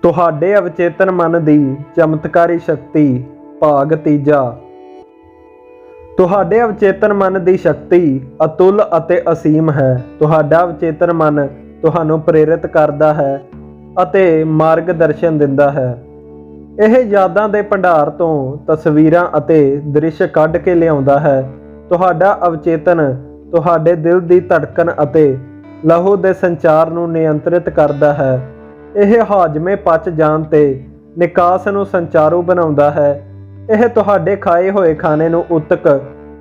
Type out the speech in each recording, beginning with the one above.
ਤੁਹਾਡੇ ਅਵਚੇਤਨ ਮਨ ਦੀ ਚਮਤਕਾਰੀ ਸ਼ਕਤੀ। ਭਾਗ ਤੀਜਾ। ਤੁਹਾਡੇ ਅਵਚੇਤਨ ਮਨ ਦੀ ਸ਼ਕਤੀ ਅਤੁੱਲ ਅਤੇ ਅਸੀਮ ਹੈ। ਤੁਹਾਡਾ ਅਵਚੇਤਨ ਮਨ ਤੁਹਾਨੂੰ ਪ੍ਰੇਰਿਤ ਕਰਦਾ ਹੈ ਅਤੇ ਮਾਰਗਦਰਸ਼ਨ ਦਿੰਦਾ ਹੈ। ਇਹ ਯਾਦਾਂ ਦੇ ਭੰਡਾਰ ਤੋਂ ਤਸਵੀਰਾਂ ਅਤੇ ਦ੍ਰਿਸ਼ ਕੱਢ ਕੇ ਲਿਆਉਂਦਾ ਹੈ। ਤੁਹਾਡਾ ਅਵਚੇਤਨ ਤੁਹਾਡੇ ਦਿਲ ਦੀ ਧੜਕਣ ਅਤੇ ਲਹੂ ਦੇ ਸੰਚਾਰ ਨੂੰ ਨਿਯੰਤਰਿਤ ਕਰਦਾ ਹੈ। ਇਹ ਹਾਜ਼ਮੇ ਪਚ ਜਾਣ ਤੇ ਨਿਕਾਸ ਨੂੰ ਸੰਚਾਰੂ ਬਣਾਉਂਦਾ ਹੈ। ਇਹ ਤੁਹਾਡੇ ਖਾਏ ਹੋਏ ਖਾਣੇ ਨੂੰ ਉਤਕ,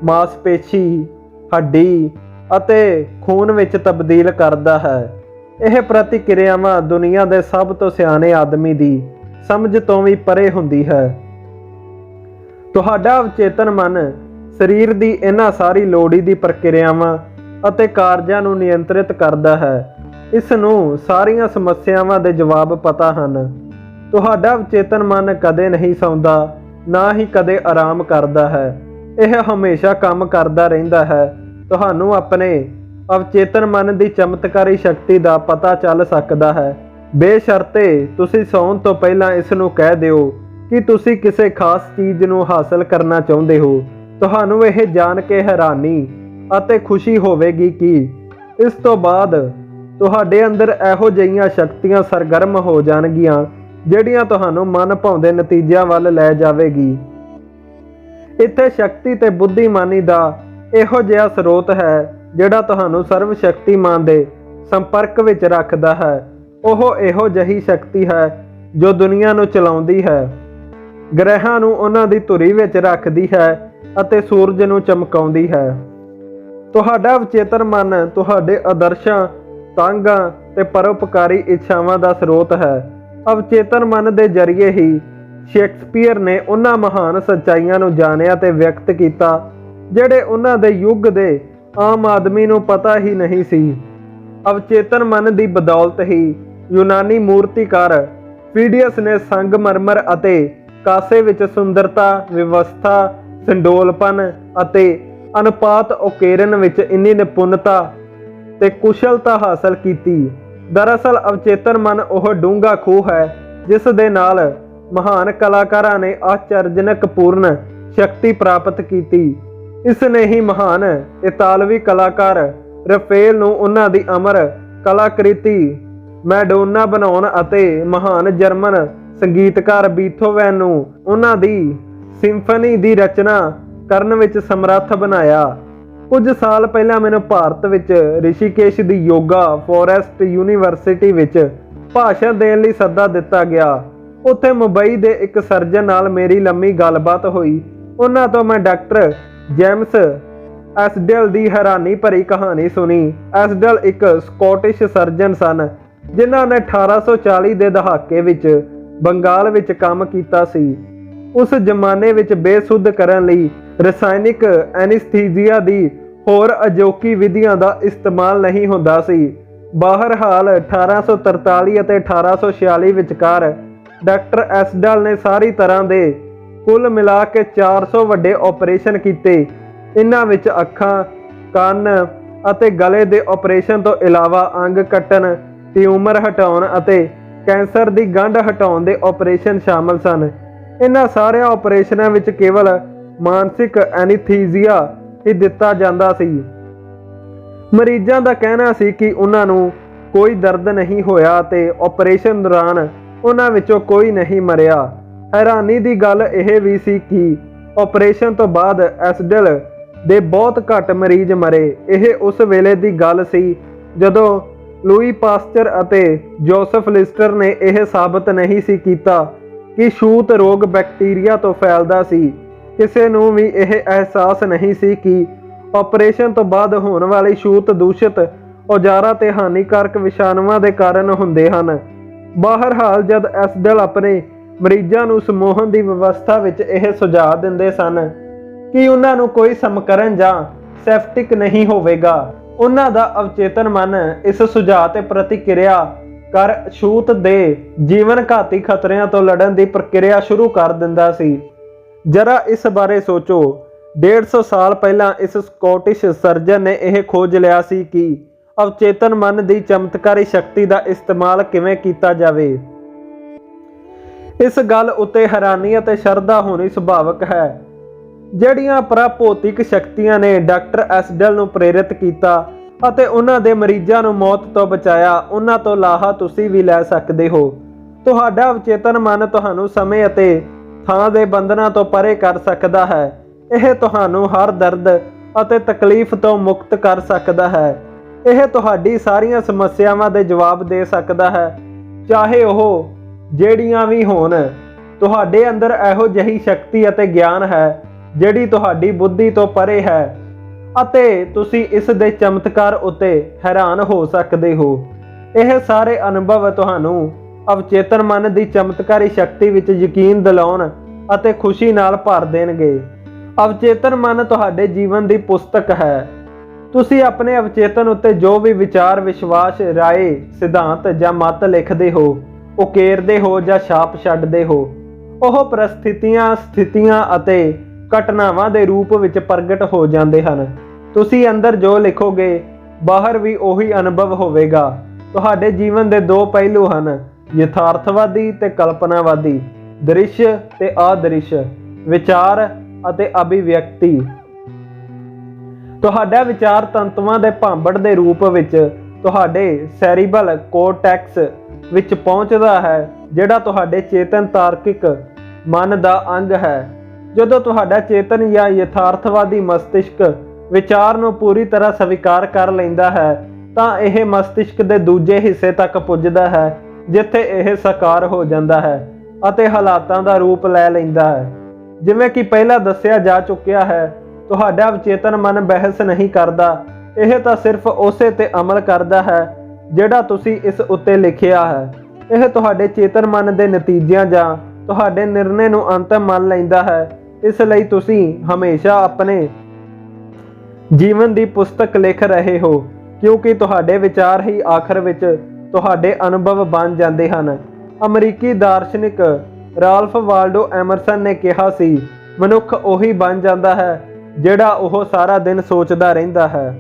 ਮਾਸਪੇਸ਼ੀ, ਹੱਡੀ ਅਤੇ ਖੂਨ ਵਿੱਚ ਤਬਦੀਲ ਕਰਦਾ ਹੈ। ਇਹ ਪ੍ਰਤੀਕਿਰਿਆਵਾਂ ਦੁਨੀਆ ਦੇ ਸਭ ਤੋਂ ਸਿਆਣੇ ਆਦਮੀ ਦੀ ਸਮਝ ਤੋਂ ਵੀ ਪਰੇ ਹੁੰਦੀ ਹੈ। ਤੁਹਾਡਾ ਅਵਚੇਤਨ ਮਨ ਸਰੀਰ ਦੀ ਇਹਨਾਂ ਸਾਰੀ ਲੋੜੀਂਦੀ ਪ੍ਰਕਿਰਿਆਵਾਂ ਅਤੇ ਕਾਰਜਾਂ ਨੂੰ ਨਿਯੰਤਰਿਤ ਕਰਦਾ ਹੈ। ਇਸ ਨੂੰ ਸਾਰੀਆਂ ਸਮੱਸਿਆਵਾਂ ਦੇ ਜਵਾਬ ਪਤਾ ਹਨ। ਤੁਹਾਡਾ ਅਵਚੇਤਨ ਮਨ ਕਦੇ ਨਹੀਂ ਸੌਂਦਾ, ਨਾ ਹੀ ਕਦੇ ਆਰਾਮ ਕਰਦਾ ਹੈ। ਇਹ ਹਮੇਸ਼ਾ ਕੰਮ ਕਰਦਾ ਰਹਿੰਦਾ ਹੈ। ਤੁਹਾਨੂੰ ਆਪਣੇ ਅਵਚੇਤਨ ਮਨ ਦੀ ਚਮਤਕਾਰੀ ਸ਼ਕਤੀ ਦਾ ਪਤਾ ਚੱਲ ਸਕਦਾ ਹੈ ਬੇਸ਼ਰਤੇ ਤੁਸੀਂ ਸੌਣ ਤੋਂ ਪਹਿਲਾਂ ਇਸ ਨੂੰ ਕਹਿ ਦਿਓ ਕਿ ਤੁਸੀਂ ਕਿਸੇ ਖਾਸ ਚੀਜ਼ ਨੂੰ ਹਾਸਲ ਕਰਨਾ ਚਾਹੁੰਦੇ ਹੋ। ਤੁਹਾਨੂੰ ਇਹ ਜਾਣ ਕੇ ਹੈਰਾਨੀ ਅਤੇ ਖੁਸ਼ੀ ਹੋਵੇਗੀ ਕਿ ਇਸ ਤੋਂ ਬਾਅਦ ਤੁਹਾਡੇ ਅੰਦਰ ਇਹੋ ਜਿਹੀਆਂ ਸ਼ਕਤੀਆਂ ਸਰਗਰਮ ਹੋ ਜਾਣਗੀਆਂ ਜਿਹੜੀਆਂ ਤੁਹਾਨੂੰ ਮਨ ਭਾਉਂਦੇ ਨਤੀਜਿਆਂ ਵੱਲ ਲੈ ਜਾਵੇਗੀ। ਇੱਥੇ ਸ਼ਕਤੀ ਤੇ ਬੁੱਧੀਮਾਨੀ ਦਾ ਇਹੋ ਜਿਹਾ ਸਰੋਤ ਹੈ ਜਿਹੜਾ ਤੁਹਾਨੂੰ ਸਰਵ ਸ਼ਕਤੀਮਾਨ ਦੇ ਸੰਪਰਕ ਵਿੱਚ ਰੱਖਦਾ ਹੈ। ਉਹ ਇਹੋ ਜਿਹੀ ਸ਼ਕਤੀ ਹੈ ਜੋ ਦੁਨੀਆ ਨੂੰ ਚਲਾਉਂਦੀ ਹੈ, ਗ੍ਰਹਿਾਂ ਨੂੰ ਉਹਨਾਂ ਦੀ ਧੁਰੀ ਵਿੱਚ ਰੱਖਦੀ ਹੈ ਅਤੇ ਸੂਰਜ ਨੂੰ ਚਮਕਾਉਂਦੀ ਹੈ। ਤੁਹਾਡਾ ਅਵਚੇਤਨ ਮਨ ਤੁਹਾਡੇ ਆਦਰਸ਼ਾਂ, ਤਾਂਘਾਂ ਤੇ ਪਰਉਪਕਾਰੀ ਇੱਛਾਵਾਂ ਦਾ ਸਰੋਤ ਹੈ। ਅਵਚੇਤਨ ਮਨ ਦੇ ਜ਼ਰੀਏ ਹੀ ਸ਼ੇਕਸਪੀਅਰ ਨੇ ਉਹਨਾਂ ਮਹਾਨ ਸੱਚਾਈਆਂ ਨੂੰ ਜਾਣਿਆ ਤੇ ਵਿਅਕਤ ਕੀਤਾ ਜਿਹੜੇ ਉਹਨਾਂ ਦੇ ਯੁੱਗ ਦੇ ਆਮ ਆਦਮੀ ਨੂੰ ਪਤਾ ਹੀ ਨਹੀਂ ਸੀ। ਅਵਚੇਤਨ ਮਨ ਦੀ ਬਦੌਲਤ ਹੀ ਯੂਨਾਨੀ ਮੂਰਤੀਕਾਰ ਫੀਡੀਅਸ ਨੇ ਸੰਗਮਰਮਰ ਅਤੇ ਕਾਸੇ ਵਿੱਚ ਸੁੰਦਰਤਾ, ਵਿਵਸਥਾ, ਸੰਡੋਲਪਨ ਅਤੇ ਅਨੁਪਾਤ ਉਕੇਰਨ ਵਿੱਚ ਇੰਨੀ ਨਿਪੁੰਨਤਾ ਤੇ ਕੁਸ਼ਲਤਾ ਹਾਸਲ ਕੀਤੀ। ਦਰਅਸਲ ਅਵਚੇਤਨ ਮਨ ਉਹ ਡੂੰਘਾ ਖੂਹ ਹੈ ਜਿਸ ਦੇ ਨਾਲ ਮਹਾਨ ਕਲਾਕਾਰਾਂ ਨੇ ਆਸ਼ਚਰਜਨਕ ਪੂਰਨ ਸ਼ਕਤੀ ਪ੍ਰਾਪਤ ਕੀਤੀ। ਇਸ ਨੇ ਹੀ ਮਹਾਨ ਇਤਾਲਵੀ ਕਲਾਕਾਰ ਰਫੇਲ ਨੂੰ ਉਹਨਾਂ ਦੀ ਅਮਰ ਕਲਾਕ੍ਰਿਤੀ ਮੈਡੋਨਾ ਬਣਾਉਣ ਅਤੇ ਮਹਾਨ ਜਰਮਨ ਸੰਗੀਤਕਾਰ ਬੀਥੋਵੈਨ ਨੂੰ ਉਹਨਾਂ ਦੀ ਸਿੰਫਨੀ ਦੀ ਰਚਨਾ ਕਰਨ ਵਿੱਚ ਸਮਰੱਥ ਬਣਾਇਆ। ਕੁਝ ਸਾਲ ਪਹਿਲਾਂ ਮੈਨੂੰ ਭਾਰਤ ਵਿੱਚ ਰਿਸ਼ੀਕੇਸ਼ ਦੀ ਯੋਗਾ ਫੋਰੈਸਟ ਯੂਨੀਵਰਸਿਟੀ ਵਿੱਚ ਭਾਸ਼ਣ ਦੇਣ ਲਈ ਸੱਦਾ ਦਿੱਤਾ ਗਿਆ। ਉੱਥੇ ਮੁੰਬਈ ਦੇ ਇੱਕ ਸਰਜਨ ਨਾਲ ਮੇਰੀ ਲੰਮੀ ਗੱਲਬਾਤ ਹੋਈ। ਉਹਨਾਂ ਤੋਂ ਮੈਂ ਡਾਕਟਰ ਜੇਮਸ ਐਸਡੇਲ ਦੀ ਹੈਰਾਨੀ ਭਰੀ ਕਹਾਣੀ ਸੁਣੀ। ਐਸਡੇਲ ਇੱਕ ਸਕਾਟਿਸ਼ ਸਰਜਨ ਸਨ ਜਿਨ੍ਹਾਂ ਨੇ 1840 ਦੇ ਦਹਾਕੇ ਵਿੱਚ ਬੰਗਾਲ ਵਿੱਚ ਕੰਮ ਕੀਤਾ ਸੀ। ਉਸ ਜ਼ਮਾਨੇ ਵਿੱਚ ਬੇਸੁੱਧ ਕਰਨ ਲਈ ਰਸਾਇਣਿਕ ਐਨਸਥੀਸੀਆ ਦੀ ਹੋਰ ਅਜੋਕੀ ਵਿਧੀਆਂ ਦਾ ਇਸਤੇਮਾਲ ਨਹੀਂ ਹੁੰਦਾ ਸੀ। ਬਹਰਹਾਲ 1843 ਅਤੇ 1846 ਵਿਚਕਾਰ ਡਾਕਟਰ ਐਸਡਲ ਨੇ ਸਾਰੀ ਤਰ੍ਹਾਂ ਦੇ ਕੁੱਲ ਮਿਲਾ ਕੇ 400 ਵੱਡੇ ਆਪਰੇਸ਼ਨ ਕੀਤੇ। ਇਹਨਾਂ ਵਿੱਚ ਅੱਖਾਂ, ਕੰਨ ਅਤੇ ਗਲੇ ਦੇ ਆਪਰੇਸ਼ਨ ਤੋਂ ਇਲਾਵਾ ਅੰਗ ਕੱਟਣ, ਟਿਊਮਰ ਹਟਾਉਣ ਅਤੇ ਕੈਂਸਰ ਦੀ ਗੰਢ ਹਟਾਉਣ ਦੇ ਆਪਰੇਸ਼ਨ ਸ਼ਾਮਲ ਸਨ। ਇਹਨਾਂ ਸਾਰਿਆਂ ਆਪਰੇਸ਼ਨਾਂ ਵਿੱਚ ਕੇਵਲ ਮਾਨਸਿਕ ਐਨਸਥੀਸੀਆ ਹੀ ਦਿੱਤਾ ਜਾਂਦਾ ਸੀ। ਮਰੀਜ਼ਾਂ ਦਾ ਕਹਿਣਾ ਸੀ ਕਿ ਉਹਨਾਂ ਨੂੰ ਕੋਈ ਦਰਦ ਨਹੀਂ ਹੋਇਆ ਤੇ ਆਪਰੇਸ਼ਨ ਦੌਰਾਨ ਉਹਨਾਂ ਵਿੱਚੋਂ ਕੋਈ ਨਹੀਂ ਮਰਿਆ। ਹੈਰਾਨੀ ਦੀ ਗੱਲ ਇਹ ਵੀ ਸੀ ਕਿ ਆਪਰੇਸ਼ਨ ਤੋਂ ਬਾਅਦ ਐਸਡਲ ਦੇ ਬਹੁਤ ਘੱਟ ਮਰੀਜ਼ ਮਰੇ। ਇਹ ਉਸ ਵੇਲੇ ਦੀ ਗੱਲ ਸੀ ਜਦੋਂ ਲੂਈ ਪਾਸਚਰ ਅਤੇ ਜੋਸਫ ਲਿਸਟਰ ਨੇ ਇਹ ਸਾਬਤ ਨਹੀਂ ਸੀ ਕੀਤਾ ਕਿ ਛੂਤ ਰੋਗ ਬੈਕਟੀਰੀਆ ਤੋਂ ਫੈਲਦਾ ਸੀ। ਕਿਸੇ ਨੂੰ ਵੀ ਇਹ ਅਹਿਸਾਸ ਨਹੀਂ ਸੀ ਕਿ ਆਪਰੇਸ਼ਨ ਤੋਂ ਬਾਅਦ ਹੋਣ ਵਾਲੀ ਛੂਤ ਦੂਸ਼ਿਤ ਔਜ਼ਾਰਾਂ ਤੇ ਹਾਨੀਕਾਰਕ ਵਿਸ਼ਾਣੂਆਂ ਦੇ ਕਾਰਨ ਹੁੰਦੇ ਹਨ। ਬਹਰਹਾਲ ਜਦ ਐਸਡਲ ਆਪਣੇ ਮਰੀਜ਼ਾਂ ਨੂੰ ਸਮੋਹਣ ਦੀ ਵਿਵਸਥਾ ਵਿੱਚ ਇਹ ਸੁਝਾਅ ਦਿੰਦੇ ਸਨ ਕਿ ਉਹਨਾਂ ਨੂੰ ਕੋਈ ਸਮਕਰਨ ਜਾਂ ਸੈਫਟਿਕ ਨਹੀਂ ਹੋਵੇਗਾ, ਉਹਨਾਂ ਦਾ ਅਵਚੇਤਨ ਮਨ ਇਸ ਸੁਝਾਅ ਤੇ ਪ੍ਰਤੀਕਿਰਿਆ ਕਰ ਛੂਤ ਦੇ ਜੀਵਨ ਘਾਤੀ ਖਤਰਿਆਂ ਤੋਂ ਲੜਨ ਦੀ ਪ੍ਰਕਿਰਿਆ ਸ਼ੁਰੂ ਕਰ ਦਿੰਦਾ ਸੀ। ਜਰਾ ਇਸ ਬਾਰੇ ਸੋਚੋ, 150 ਸਾਲ ਪਹਿਲਾਂ ਇਸ ਸਕਾਟਿਸ਼ ਸਰਜਨ ਨੇ ਇਹ ਖੋਜ ਲਿਆ ਸੀ ਕਿ ਅਵਚੇਤਨ ਮਨ ਦੀ ਚਮਤਕਾਰੀ ਸ਼ਕਤੀ ਦਾ ਇਸਤੇਮਾਲ ਕਿਵੇਂ ਕੀਤਾ ਜਾਵੇ। ਇਸ ਗੱਲ ਉੱਤੇ ਹੈਰਾਨੀ ਅਤੇ ਸ਼ਰਧਾ ਹੋਣੀ ਸੁਭਾਵਕ ਹੈ। ਜਿਹੜੀਆਂ ਪਰਾਭੌਤਿਕ ਸ਼ਕਤੀਆਂ ਨੇ ਡਾਕਟਰ ਐਸਡਲ ਨੂੰ ਪ੍ਰੇਰਿਤ ਕੀਤਾ ਅਤੇ ਉਹਨਾਂ ਦੇ ਮਰੀਜ਼ਾਂ ਨੂੰ ਮੌਤ ਤੋਂ ਬਚਾਇਆ, ਉਹਨਾਂ ਤੋਂ ਲਾਹਾ ਤੁਸੀਂ ਵੀ ਲੈ ਸਕਦੇ ਹੋ। ਤੁਹਾਡਾ ਅਵਚੇਤਨ ਮਨ ਤੁਹਾਨੂੰ ਸਮੇਂ ਅਤੇ ਥਾਂ ਦੇ ਬੰਧਨਾਂ ਤੋਂ ਪਰੇ ਕਰ ਸਕਦਾ ਹੈ। ਇਹ ਤੁਹਾਨੂੰ ਹਰ ਦਰਦ ਅਤੇ ਤਕਲੀਫ ਤੋਂ ਮੁਕਤ ਕਰ ਸਕਦਾ ਹੈ। ਇਹ ਤੁਹਾਡੀ ਸਾਰੀਆਂ ਸਮੱਸਿਆਵਾਂ ਦੇ ਜਵਾਬ ਦੇ ਸਕਦਾ ਹੈ, ਚਾਹੇ ਉਹ ਜਿਹੜੀਆਂ ਵੀ ਹੋਣ। ਤੁਹਾਡੇ ਅੰਦਰ ਇਹੋ ਜਿਹੀ ਸ਼ਕਤੀ ਅਤੇ ਗਿਆਨ ਹੈ ਜਿਹੜੀ ਤੁਹਾਡੀ ਬੁੱਧੀ ਤੋਂ ਪਰੇ ਹੈ ਅਤੇ ਤੁਸੀਂ ਇਸ ਦੇ ਚਮਤਕਾਰ ਉੱਤੇ ਹੈਰਾਨ ਹੋ ਸਕਦੇ ਹੋ। ਇਹ ਸਾਰੇ ਅਨੁਭਵ ਤੁਹਾਨੂੰ ਅਵਚੇਤਨ ਮਨ ਦੀ ਚਮਤਕਾਰੀ ਸ਼ਕਤੀ ਵਿੱਚ ਯਕੀਨ ਦਿਲਾਉਣ ਅਤੇ ਖੁਸ਼ੀ ਨਾਲ ਭਰ ਦੇਣਗੇ। ਅਵਚੇਤਨ ਮਨ ਤੁਹਾਡੇ ਜੀਵਨ ਦੀ ਪੁਸਤਕ ਹੈ। ਤੁਸੀਂ ਆਪਣੇ ਅਵਚੇਤਨ ਉੱਤੇ ਜੋ ਵੀ ਵਿਚਾਰ, ਵਿਸ਼ਵਾਸ, ਰਾਏ, ਸਿਧਾਂਤ ਜਾਂ ਮਤ ਲਿਖਦੇ ਹੋ, ਉਕੇਰਦੇ ਹੋ ਜਾਂ ਛਾਪ ਛੱਡਦੇ ਹੋ, ਉਹ ਪਰਿਸਥਿਤੀਆਂ, ਸਥਿਤੀਆਂ ਅਤੇ ਘਟਨਾਵਾਂ ਦੇ ਰੂਪ ਵਿੱਚ ਪ੍ਰਗਟ ਹੋ ਜਾਂਦੇ ਹਨ। ਤੁਸੀਂ ਅੰਦਰ ਜੋ ਲਿਖੋਗੇ, ਬਾਹਰ ਵੀ ਉਹੀ ਅਨੁਭਵ ਹੋਵੇਗਾ। ਤੁਹਾਡੇ ਜੀਵਨ ਦੇ ਦੋ ਪਹਿਲੂ ਹਨ, ਯਥਾਰਥਵਾਦੀ ਤੇ ਕਲਪਨਾਵਾਦੀ, ਦ੍ਰਿਸ਼ ਤੇ ਅਦ੍ਰਿਸ਼, ਵਿਚਾਰ ਅਤੇ ਅਭਿਵਿਅਕਤੀ। ਤੁਹਾਡਾ ਵਿਚਾਰ ਤੰਤੂਆਂ ਦੇ ਭਾਂਬੜ ਦੇ ਰੂਪ ਵਿੱਚ ਤੁਹਾਡੇ ਸੈਰੀਬਲ ਕੋਰਟੈਕਸ ਵਿੱਚ ਪਹੁੰਚਦਾ ਹੈ, ਜਿਹੜਾ ਤੁਹਾਡੇ ਚੇਤਨ ਤਾਰਕਿਕ ਮਨ ਦਾ ਅੰਗ ਹੈ। ਜਦੋਂ ਤੁਹਾਡਾ ਚੇਤਨ ਜਾਂ ਯਥਾਰਥਵਾਦੀ ਮਸਤਿਸ਼ਕ ਵਿਚਾਰ ਨੂੰ ਪੂਰੀ ਤਰ੍ਹਾਂ ਸਵੀਕਾਰ ਕਰ ਲੈਂਦਾ ਹੈ ਤਾਂ ਇਹ ਮਸਤਿਸ਼ਕ ਦੇ ਦੂਜੇ ਹਿੱਸੇ ਤੱਕ ਪੁੱਜਦਾ ਹੈ, ਜਿੱਥੇ ਇਹ ਸਾਕਾਰ ਹੋ ਜਾਂਦਾ ਹੈ ਅਤੇ ਹਾਲਾਤਾਂ ਦਾ ਰੂਪ ਲੈ ਲੈਂਦਾ ਹੈ। ਜਿਵੇਂ ਕਿ ਪਹਿਲਾਂ ਦੱਸਿਆ ਜਾ ਚੁੱਕਿਆ ਹੈ, ਤੁਹਾਡਾ ਅਵਚੇਤਨ ਮਨ ਬਹਿਸ ਨਹੀਂ ਕਰਦਾ, ਇਹ ਤਾਂ ਸਿਰਫ ਉਸੇ ਤੇ ਅਮਲ ਕਰਦਾ ਹੈ ਜਿਹੜਾ ਤੁਸੀਂ ਇਸ ਉੱਤੇ ਲਿਖਿਆ ਹੈ। ਇਹ ਤੁਹਾਡੇ ਚੇਤਨ ਮਨ ਦੇ ਨਤੀਜਿਆਂ ਜਾਂ ਤੁਹਾਡੇ ਨਿਰਣੇ ਨੂੰ ਅੰਤਮ ਮੰਨ ਲੈਂਦਾ ਹੈ। ਇਸ ਲਈ ਤੁਸੀਂ ਹਮੇਸ਼ਾ ਆਪਣੇ ਜੀਵਨ ਦੀ ਪੁਸਤਕ ਲਿਖ ਰਹੇ ਹੋ, ਕਿਉਂਕਿ ਤੁਹਾਡੇ ਵਿਚਾਰ ਹੀ ਆਖਰ ਵਿੱਚ ਤੁਹਾਡੇ ਅਨੁਭਵ ਬਣ ਜਾਂਦੇ ਹਨ। ਅਮਰੀਕੀ ਦਾਰਸ਼ਨਿਕ ਰਾਲਫ ਵਾਲਡੋ ਐਮਰਸਨ ਨੇ ਕਿਹਾ ਸੀ, ਮਨੁੱਖ ਉਹੀ ਬਣ ਜਾਂਦਾ ਹੈ ਜਿਹੜਾ ਉਹ ਸਾਰਾ ਦਿਨ ਸੋਚਦਾ ਰਹਿੰਦਾ ਹੈ।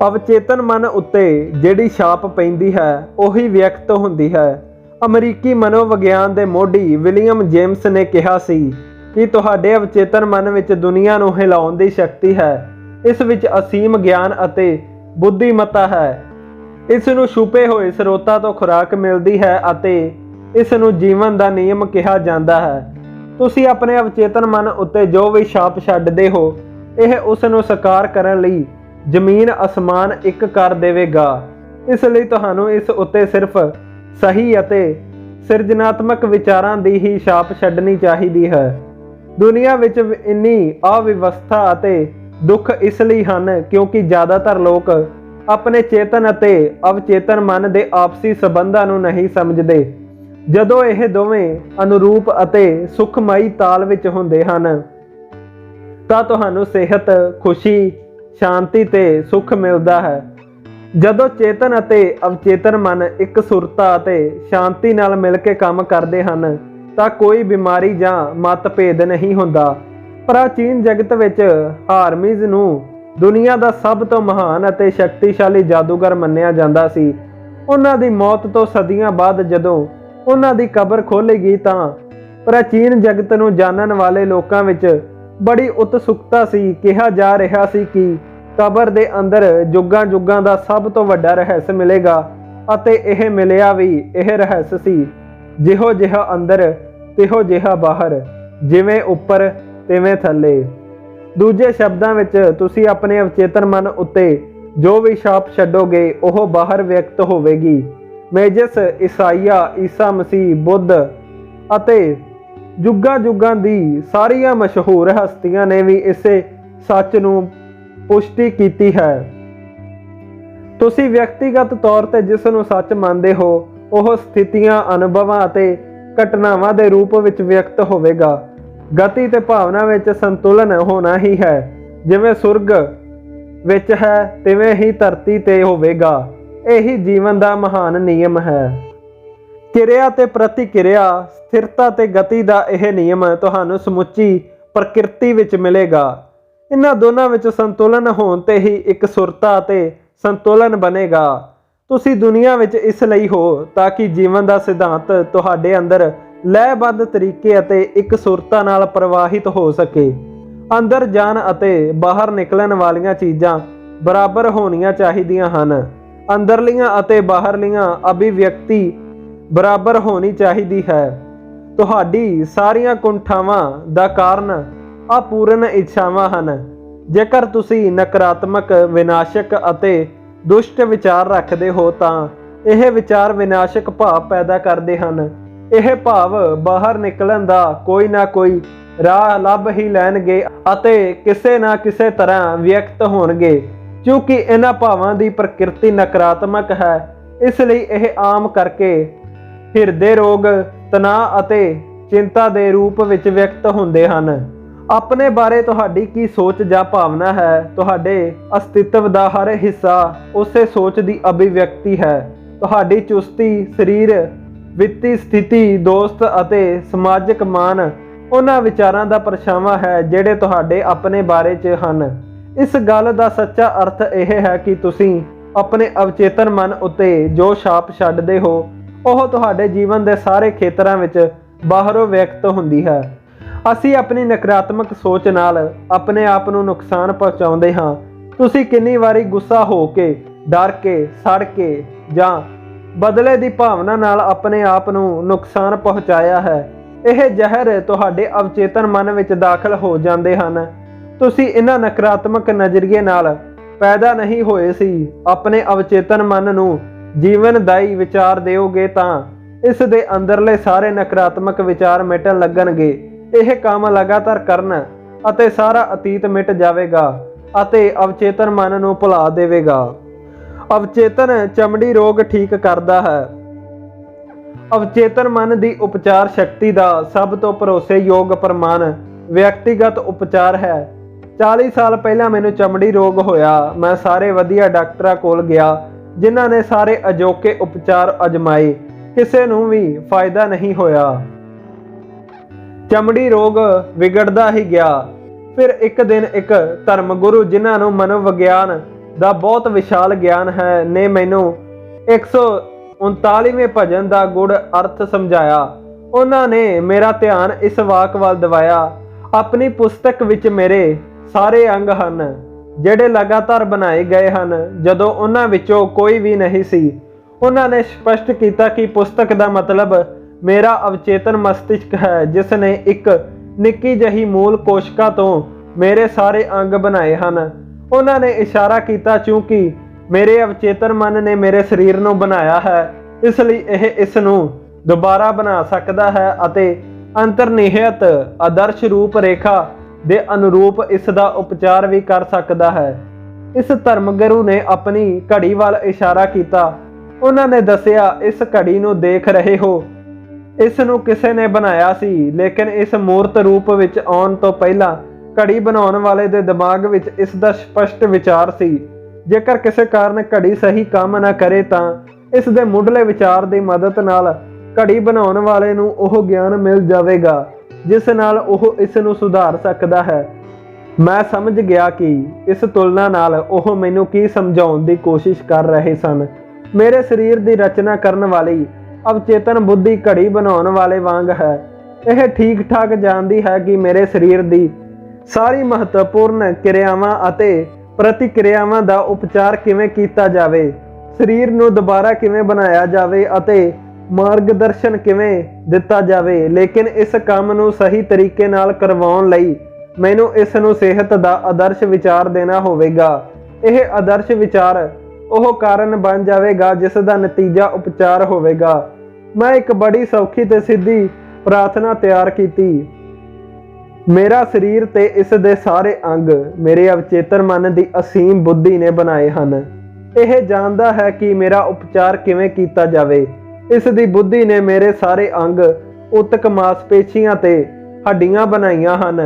ਅਵਚੇਤਨ ਮਨ ਉੱਤੇ ਜਿਹੜੀ ਛਾਪ ਪੈਂਦੀ ਹੈ ਉਹੀ ਵਿਅਕਤ ਹੁੰਦੀ ਹੈ। ਅਮਰੀਕੀ ਮਨੋਵਿਗਿਆਨ ਦੇ ਮੋਢੀ ਵਿਲੀਅਮ ਜੇਮਸ ਨੇ ਕਿਹਾ ਸੀ ਕਿ ਤੁਹਾਡੇ ਅਵਚੇਤਨ ਮਨ ਵਿੱਚ ਦੁਨੀਆ ਨੂੰ ਹਿਲਾਉਣ ਦੀ ਸ਼ਕਤੀ ਹੈ। ਇਸ ਵਿੱਚ ਅਸੀਮ ਗਿਆਨ ਅਤੇ ਬੁੱਧੀਮੱਤਾ ਹੈ। ਇਸ ਨੂੰ ਛੁਪੇ ਹੋਏ ਸਰੋਤਾਂ ਤੋਂ ਖੁਰਾਕ ਮਿਲਦੀ ਹੈ ਅਤੇ ਇਸ ਨੂੰ ਜੀਵਨ ਦਾ ਨਿਯਮ ਕਿਹਾ ਜਾਂਦਾ ਹੈ। ਤੁਸੀਂ ਆਪਣੇ ਅਵਚੇਤਨ ਮਨ ਉੱਤੇ ਜੋ ਵੀ ਛਾਪ ਛੱਡਦੇ ਹੋ, ਇਹ ਉਸ ਨੂੰ ਸਾਕਾਰ ਕਰਨ ਲਈ ਜ਼ਮੀਨ ਅਸਮਾਨ ਇੱਕ ਕਰ ਦੇਵੇਗਾ। ਇਸ ਲਈ ਤੁਹਾਨੂੰ ਇਸ ਉੱਤੇ ਸਿਰਫ ਸਹੀ ਅਤੇ ਸਿਰਜਣਾਤਮਕ ਵਿਚਾਰਾਂ ਦੀ ਹੀ ਛਾਪ ਛੱਡਣੀ ਚਾਹੀਦੀ ਹੈ। ਦੁਨੀਆ ਵਿੱਚ ਇੰਨੀ ਅਵਿਵਸਥਾ ਅਤੇ ਦੁੱਖ ਇਸ ਲਈ ਹਨ ਕਿਉਂਕਿ ਜ਼ਿਆਦਾਤਰ ਲੋਕ ਆਪਣੇ ਚੇਤਨ ਅਤੇ ਅਵਚੇਤਨ ਮਨ ਦੇ ਆਪਸੀ ਸੰਬੰਧਾਂ ਨੂੰ ਨਹੀਂ ਸਮਝਦੇ। ਜਦੋਂ ਇਹ ਦੋਵੇਂ ਅਨੁਰੂਪ ਅਤੇ ਸੁਖਮਈ ਤਾਲ ਵਿੱਚ ਹੁੰਦੇ ਹਨ ਤਾਂ ਤੁਹਾਨੂੰ ਸਿਹਤ, ਖੁਸ਼ੀ, ਸ਼ਾਂਤੀ ਤੇ ਸੁੱਖ ਮਿਲਦਾ ਹੈ। ਜਦੋਂ ਚੇਤਨ ਅਤੇ ਅਵਚੇਤਨ ਮਨ ਇੱਕ ਸੁਰਤਾ ਅਤੇ ਸ਼ਾਂਤੀ ਨਾਲ ਮਿਲ ਕੇ ਕੰਮ ਕਰਦੇ ਹਨ ਤਾਂ ਕੋਈ ਬਿਮਾਰੀ ਜਾਂ ਮਤਭੇਦ ਨਹੀਂ ਹੁੰਦਾ। ਪ੍ਰਾਚੀਨ ਜਗਤ ਵਿੱਚ ਹਾਰਮੀਜ਼ ਨੂੰ ਦੁਨੀਆ ਦਾ ਸਭ ਤੋਂ ਮਹਾਨ ਅਤੇ ਸ਼ਕਤੀਸ਼ਾਲੀ ਜਾਦੂਗਰ ਮੰਨਿਆ ਜਾਂਦਾ ਸੀ। ਉਹਨਾਂ ਦੀ ਮੌਤ ਤੋਂ ਸਦੀਆਂ ਬਾਅਦ ਜਦੋਂ ਉਹਨਾਂ ਦੀ ਕਬਰ ਖੋਲ੍ਹੀ ਤਾਂ ਪ੍ਰਾਚੀਨ ਜਗਤ ਨੂੰ ਜਾਣਨ ਵਾਲੇ ਲੋਕਾਂ ਵਿੱਚ ਬੜੀ ਉਤਸੁਕਤਾ ਸੀ। ਕਿਹਾ ਜਾ ਰਿਹਾ ਸੀ ਕਿ ਕਬਰ ਦੇ ਅੰਦਰ ਜੁਗਾਂ ਦਾ ਸਭ ਤੋਂ ਵੱਡਾ ਰਹੱਸ ਮਿਲੇਗਾ ਅਤੇ ਇਹ ਮਿਲਿਆ ਵੀ। ਇਹ ਰਹੱਸ ਸੀ, ਜਿਹੋ ਜਿਹਾ ਅੰਦਰ ਤਿਹੋ ਜਿਹਾ ਬਾਹਰ, ਜਿਵੇਂ ਉੱਪਰ ਤਿਵੇਂ ਥੱਲੇ। ਦੂਜੇ ਸ਼ਬਦਾਂ ਵਿੱਚ ਤੁਸੀਂ ਆਪਣੇ ਅਵਚੇਤਨ ਮਨ ਉੱਤੇ ਜੋ ਵੀ ਛਾਪ ਛੱਡੋਗੇ ਉਹ ਬਾਹਰ ਵਿਅਕਤ ਹੋਵੇਗੀ। ਮੇਜਸ, ਈਸਾਈਆ, ਈਸਾ ਮਸੀਹ, ਬੁੱਧ ਅਤੇ ਜੁਗਾਂ ਦੀ ਸਾਰੀਆਂ ਮਸ਼ਹੂਰ ਹਸਤੀਆਂ ਨੇ ਵੀ ਇਸੇ ਸੱਚ ਨੂੰ ਪੁਸ਼ਟੀ ਕੀਤੀ ਹੈ। ਤੁਸੀਂ ਵਿਅਕਤੀਗਤ ਤੌਰ ਤੇ ਜਿਸ ਨੂੰ ਸੱਚ ਮੰਨਦੇ ਹੋ ਉਹ ਸਥਿਤੀਆਂ, ਅਨੁਭਵਾਂ ਅਤੇ ਘਟਨਾਵਾਂ ਦੇ ਰੂਪ ਵਿੱਚ ਵਿਅਕਤ ਹੋਵੇਗਾ। ਗਤੀ ਤੇ ਭਾਵਨਾ ਵਿੱਚ ਸੰਤੁਲਨ ਹੋਣਾ ਹੀ ਹੈ। ਜਿਵੇਂ ਸੁਰਗ ਵਿੱਚ ਹੈ ਤਿਵੇਂ ਹੀ ਧਰਤੀ ਤੇ ਹੋਵੇਗਾ। ਇਹੀ ਜੀਵਨ ਦਾ ਮਹਾਨ ਨਿਯਮ ਹੈ। ਕਿਰਿਆ ਤੇ ਪ੍ਰਤੀਕਿਰਿਆ, ਸਥਿਰਤਾ ਤੇ ਗਤੀ ਦਾ ਇਹ ਨਿਯਮ ਤੁਹਾਨੂੰ ਸਮੁੱਚੀ ਪ੍ਰਕਿਰਤੀ ਵਿੱਚ ਮਿਲੇਗਾ। ਇਹਨਾਂ ਦੋਨਾਂ ਵਿੱਚ ਸੰਤੁਲਨ ਹੋਣ ਤੇ ਹੀ ਇੱਕ ਸੁਰਤਾ ਅਤੇ ਸੰਤੁਲਨ ਬਣੇਗਾ। ਤੁਸੀਂ ਦੁਨੀਆ ਵਿੱਚ ਇਸ ਲਈ ਹੋ ਤਾਂ ਕਿ ਜੀਵਨ ਦਾ ਸਿਧਾਂਤ ਤੁਹਾਡੇ ਅੰਦਰ ਲੈਅਬੱਧ ਤਰੀਕੇ ਅਤੇ ਇਕਸੁਰਤਾ ਨਾਲ ਪ੍ਰਵਾਹਿਤ ਹੋ ਸਕੇ। ਅੰਦਰ ਜਾਣ ਅਤੇ ਬਾਹਰ ਨਿਕਲਣ ਵਾਲੀਆਂ ਚੀਜ਼ਾਂ ਬਰਾਬਰ ਹੋਣੀਆਂ ਚਾਹੀਦੀਆਂ ਹਨ। ਅੰਦਰਲੀਆਂ ਅਤੇ ਬਾਹਰਲੀਆਂ ਅਭਿਵਿਅਕਤੀ ਬਰਾਬਰ ਹੋਣੀ ਚਾਹੀਦੀ ਹੈ। ਤੁਹਾਡੀ ਸਾਰੀਆਂ ਕੁੰਠਾਵਾਂ ਦਾ ਕਾਰਨ ਅਪੂਰਨ ਇੱਛਾਵਾਂ ਹਨ। ਜੇਕਰ ਤੁਸੀਂ ਨਕਾਰਾਤਮਕ, ਵਿਨਾਸ਼ਕ ਅਤੇ ਦੁਸ਼ਟ ਵਿਚਾਰ ਰੱਖਦੇ ਹੋ ਤਾਂ ਇਹ ਵਿਚਾਰ ਵਿਨਾਸ਼ਕ ਭਾਵ ਪੈਦਾ ਕਰਦੇ ਹਨ। ਇਹ ਭਾਵ ਬਾਹਰ ਨਿਕਲਣ ਦਾ ਕੋਈ ਨਾ ਕੋਈ ਰਾਹ ਲੱਭ ਹੀ ਲੈਣਗੇ ਅਤੇ ਕਿਸੇ ਨਾ ਕਿਸੇ ਤਰ੍ਹਾਂ ਵਿਅਕਤ ਹੋਣਗੇ। ਕਿਉਂਕਿ ਇਹਨਾਂ ਭਾਵਾਂ ਦੀ ਪ੍ਰਕਿਰਤੀ ਨਕਾਰਾਤਮਕ ਹੈ, ਇਸ ਲਈ ਇਹ ਆਮ ਕਰਕੇ ਹਿਰਦੇ ਰੋਗ, ਤਣਾਅ ਅਤੇ ਚਿੰਤਾ ਦੇ ਰੂਪ ਵਿੱਚ ਵਿਅਕਤ ਹੁੰਦੇ ਹਨ। ਆਪਣੇ ਬਾਰੇ ਤੁਹਾਡੀ ਕੀ ਸੋਚ ਜਾਂ ਭਾਵਨਾ ਹੈ, ਤੁਹਾਡੇ ਅਸਤਿਤਵ ਦਾ ਹਰ ਹਿੱਸਾ ਉਸੇ ਸੋਚ ਦੀ ਅਭਿਵਿਅਕਤੀ ਹੈ। ਤੁਹਾਡੀ ਚੁਸਤੀ, ਸਰੀਰ, ਵਿੱਤੀ ਸਥਿਤੀ, ਦੋਸਤ ਅਤੇ ਸਮਾਜਿਕ ਮਾਨ ਉਹਨਾਂ ਵਿਚਾਰਾਂ ਦਾ ਪਰਛਾਵਾਂ ਹੈ ਜਿਹੜੇ ਤੁਹਾਡੇ ਆਪਣੇ ਬਾਰੇ 'ਚ ਹਨ। ਇਸ ਗੱਲ ਦਾ ਸੱਚਾ ਅਰਥ ਇਹ ਹੈ ਕਿ ਤੁਸੀਂ ਆਪਣੇ ਅਵਚੇਤਨ ਮਨ ਉੱਤੇ ਜੋ ਛਾਪ ਛੱਡਦੇ ਹੋ ਉਹ ਤੁਹਾਡੇ ਜੀਵਨ ਦੇ ਸਾਰੇ ਖੇਤਰਾਂ ਵਿੱਚ ਬਾਹਰੋਂ ਵਿਅਕਤ ਹੁੰਦੀ ਹੈ। ਅਸੀਂ ਆਪਣੀ ਨਕਾਰਾਤਮਕ ਸੋਚ ਨਾਲ ਆਪਣੇ ਆਪ ਨੂੰ ਨੁਕਸਾਨ ਪਹੁੰਚਾਉਂਦੇ ਹਾਂ। ਤੁਸੀਂ ਕਿੰਨੀ ਵਾਰੀ ਗੁੱਸਾ ਹੋ ਕੇ, ਡਰ ਕੇ, ਸੜ ਕੇ ਜਾਂ ਬਦਲੇ ਦੀ ਭਾਵਨਾ ਨਾਲ ਆਪਣੇ ਆਪ ਨੂੰ ਨੁਕਸਾਨ ਪਹੁੰਚਾਇਆ ਹੈ। ਇਹ ਜ਼ਹਿਰ ਤੁਹਾਡੇ ਅਵਚੇਤਨ ਮਨ ਵਿੱਚ ਦਾਖਲ ਹੋ ਜਾਂਦੇ ਹਨ। ਤੁਸੀਂ ਇਹਨਾਂ ਨਕਾਰਾਤਮਕ ਨਜ਼ਰੀਏ ਨਾਲ ਪੈਦਾ ਨਹੀਂ ਹੋਏ ਸੀ। ਆਪਣੇ ਅਵਚੇਤਨ ਮਨ ਨੂੰ ਜੀਵਨਦਾਈ ਵਿਚਾਰ ਦਿਓਗੇ ਤਾਂ ਇਸ ਦੇ ਅੰਦਰਲੇ ਸਾਰੇ ਨਕਾਰਾਤਮਕ ਵਿਚਾਰ ਮਿਟਣ ਲੱਗਣਗੇ। ਇਹ ਕੰਮ ਲਗਾਤਾਰ ਕਰਨ ਅਤੇ ਸਾਰਾ ਅਤੀਤ ਮਿਟ ਜਾਵੇਗਾ ਅਤੇ ਅਵਚੇਤਨ ਮਨ ਨੂੰ ਭੁਲਾ ਦੇਵੇਗਾ। ਅਵਚੇਤਨ ਚਮੜੀ ਰੋਗ ਠੀਕ ਕਰਦਾ ਹੈ। ਅਵਚੇਤਨ ਮਨ ਦੀ ਉਪਚਾਰ ਸ਼ਕਤੀ ਦਾ ਸਭ ਤੋਂ ਭਰੋਸੇਯੋਗ ਪ੍ਰਮਾਣ ਵਿਅਕਤੀਗਤ ਉਪਚਾਰ ਹੈ। 40 ਸਾਲ ਪਹਿਲਾਂ ਮੈਨੂੰ ਚਮੜੀ ਰੋਗ ਹੋਇਆ। ਮੈਂ ਸਾਰੇ ਵਧੀਆ ਡਾਕਟਰਾਂ ਕੋਲ ਗਿਆ ਜਿਨ੍ਹਾਂ ਨੇ ਸਾਰੇ ਅਜੋਕੇ ਉਪਚਾਰ ਅਜਮਾਏ, ਕਿਸੇ ਨੂੰ ਵੀ ਫਾਇਦਾ ਨਹੀਂ ਹੋਇਆ। ਚਮੜੀ ਰੋਗ ਵਿਗੜਦਾ ਹੀ ਗਿਆ। ਫਿਰ ਇੱਕ ਦਿਨ ਇੱਕ ਧਰਮ ਗੁਰੂ ਜਿਨ੍ਹਾਂ ਨੂੰ ਮਨੋਵਿਗਿਆਨ ਦਾ ਬਹੁਤ ਵਿਸ਼ਾਲ ਗਿਆਨ ਹੈ ਨੇ ਮੈਨੂੰ 139ਵੇਂ ਭਜਨ ਦਾ ਗੁੜ ਅਰਥ ਸਮਝਾਇਆ। ਉਹਨਾਂ ਨੇ ਮੇਰਾ ਧਿਆਨ ਇਸ ਵਾਕ ਵੱਲ ਦਿਵਾਇਆ। ਆਪਣੀ ਪੁਸਤਕ ਵਿੱਚ ਮੇਰੇ ਸਾਰੇ ਅੰਗ ਹਨ ਜਿਹੜੇ ਲਗਾਤਾਰ ਬਣਾਏ ਗਏ ਹਨ ਜਦੋਂ ਉਹਨਾਂ ਵਿੱਚੋਂ ਕੋਈ ਵੀ ਨਹੀਂ ਸੀ। ਉਹਨਾਂ ਨੇ ਸਪਸ਼ਟ ਕੀਤਾ ਕਿ ਪੁਸਤਕ ਦਾ ਮਤਲਬ ਮੇਰਾ ਅਵਚੇਤਨ ਮਸਤਿਸ਼ਕ ਹੈ ਜਿਸ ਨੇ ਇੱਕ ਨਿੱਕੀ ਜਿਹੀ ਮੂਲ ਕੋਸ਼ਿਕਾ ਤੋਂ ਮੇਰੇ ਸਾਰੇ ਅੰਗ ਬਣਾਏ ਹਨ। ਉਹਨਾਂ ਨੇ ਇਸ਼ਾਰਾ ਕੀਤਾ ਕਿਉਂਕਿ ਮੇਰੇ ਅਵਚੇਤਨ ਮਨ ਨੇ ਮੇਰੇ ਸਰੀਰ ਨੂੰ ਬਣਾਇਆ ਹੈ, ਇਸ ਲਈ ਇਹ ਇਸ ਨੂੰ ਦੁਬਾਰਾ ਬਣਾ ਸਕਦਾ ਹੈ ਅਤੇ ਅੰਤਰਨਿਹਿਤ ਆਦਰਸ਼ ਰੂਪ ਰੇਖਾ ਦੇ ਅਨੁਰੂਪ ਇਸ ਦਾ ਉਪਚਾਰ ਵੀ ਕਰ ਸਕਦਾ ਹੈ। ਇਸ ਧਰਮਗੁਰੂ ਨੇ ਆਪਣੀ ਘੜੀ ਵੱਲ ਇਸ਼ਾਰਾ ਕੀਤਾ। ਉਹਨਾਂ ਨੇ ਦੱਸਿਆ, ਇਸ ਘੜੀ ਨੂੰ ਦੇਖ ਰਹੇ ਹੋ, ਇਸ ਨੂੰ ਕਿਸੇ ਨੇ ਬਣਾਇਆ ਸੀ, ਲੇਕਿਨ ਇਸ ਮੂਰਤ ਰੂਪ ਵਿੱਚ ਆਉਣ ਤੋਂ ਪਹਿਲਾਂ ਘੜੀ ਬਣਾਉਣ ਵਾਲੇ ਦੇ ਦਿਮਾਗ ਵਿੱਚ ਇਸ ਦਾ ਸਪਸ਼ਟ ਵਿਚਾਰ ਸੀ। ਜੇਕਰ ਕਿਸੇ ਕਾਰਨ ਘੜੀ ਸਹੀ ਕੰਮ ਨਾ ਕਰੇ ਤਾਂ ਇਸ ਦੇ ਮੁੱਢਲੇ ਵਿਚਾਰ ਦੀ ਮਦਦ ਨਾਲ ਘੜੀ ਬਣਾਉਣ ਵਾਲੇ ਨੂੰ ਉਹ ਗਿਆਨ ਮਿਲ ਜਾਵੇਗਾ ਜਿਸ ਨਾਲ ਉਹ ਇਸ ਨੂੰ ਸੁਧਾਰ ਸਕਦਾ ਹੈ। ਮੈਂ ਸਮਝ ਗਿਆ ਕਿ ਇਸ ਤੁਲਨਾ ਨਾਲ ਉਹ ਮੈਨੂੰ ਕੀ ਸਮਝਾਉਣ ਦੀ ਕੋਸ਼ਿਸ਼ ਕਰ ਰਹੇ ਸਨ। ਮੇਰੇ ਸਰੀਰ ਦੀ ਰਚਨਾ ਕਰਨ ਵਾਲੀ ਅਵਚੇਤਨ ਬੁੱਧੀ ਘੜੀ ਬਣਾਉਣ ਵਾਲੇ ਵਾਂਗ ਹੈ। ਇਹ ਠੀਕ ਠਾਕ ਜਾਣਦੀ ਹੈ ਕਿ ਮੇਰੇ ਸਰੀਰ ਦੀ ਸਾਰੀ ਮਹੱਤਵਪੂਰਨ ਕਿਰਿਆਵਾਂ ਅਤੇ ਪ੍ਰਤੀਕਿਰਿਆਵਾਂ ਦਾ ਉਪਚਾਰ ਕਿਵੇਂ ਕੀਤਾ ਜਾਵੇ, ਸਰੀਰ ਨੂੰ ਦੁਬਾਰਾ ਕਿਵੇਂ ਬਣਾਇਆ ਜਾਵੇ ਅਤੇ ਮਾਰਗਦਰਸ਼ਨ ਕਿਵੇਂ ਦਿੱਤਾ ਜਾਵੇ। ਲੇਕਿਨ ਇਸ ਕੰਮ ਨੂੰ ਸਹੀ ਤਰੀਕੇ ਨਾਲ ਕਰਵਾਉਣ ਲਈ ਮੈਨੂੰ ਇਸ ਨੂੰ ਸਿਹਤ ਦਾ ਆਦਰਸ਼ ਵਿਚਾਰ ਦੇਣਾ ਹੋਵੇਗਾ। ਇਹ ਆਦਰਸ਼ ਵਿਚਾਰ ਉਹ ਕਾਰਨ ਬਣ ਜਾਵੇਗਾ ਜਿਸ ਦਾ ਨਤੀਜਾ ਉਪਚਾਰ ਹੋਵੇਗਾ। ਮੈਂ ਇੱਕ ਬੜੀ ਸੌਖੀ ਤੇ ਸਿੱਧੀ ਪ੍ਰਾਰਥਨਾ ਤਿਆਰ ਕੀਤੀ। ਮੇਰਾ ਸਰੀਰ ਤੇ ਇਸ ਦੇ ਸਾਰੇ ਅੰਗ ਮੇਰੇ ਅਵਚੇਤਨ ਮਨ ਦੀ ਅਸੀਮ ਬੁੱਧੀ ਨੇ ਬਣਾਏ ਹਨ। ਇਹ ਜਾਣਦਾ ਹੈ ਕਿ ਮੇਰਾ ਉਪਚਾਰ ਕਿਵੇਂ ਕੀਤਾ ਜਾਵੇ। ਇਸ ਦੀ ਬੁੱਧੀ ਨੇ ਮੇਰੇ ਸਾਰੇ ਅੰਗ, ਉਤਕ ਮਾਸਪੇਸ਼ੀਆਂ ਤੇ ਹੱਡੀਆਂ ਬਣਾਈਆਂ ਹਨ।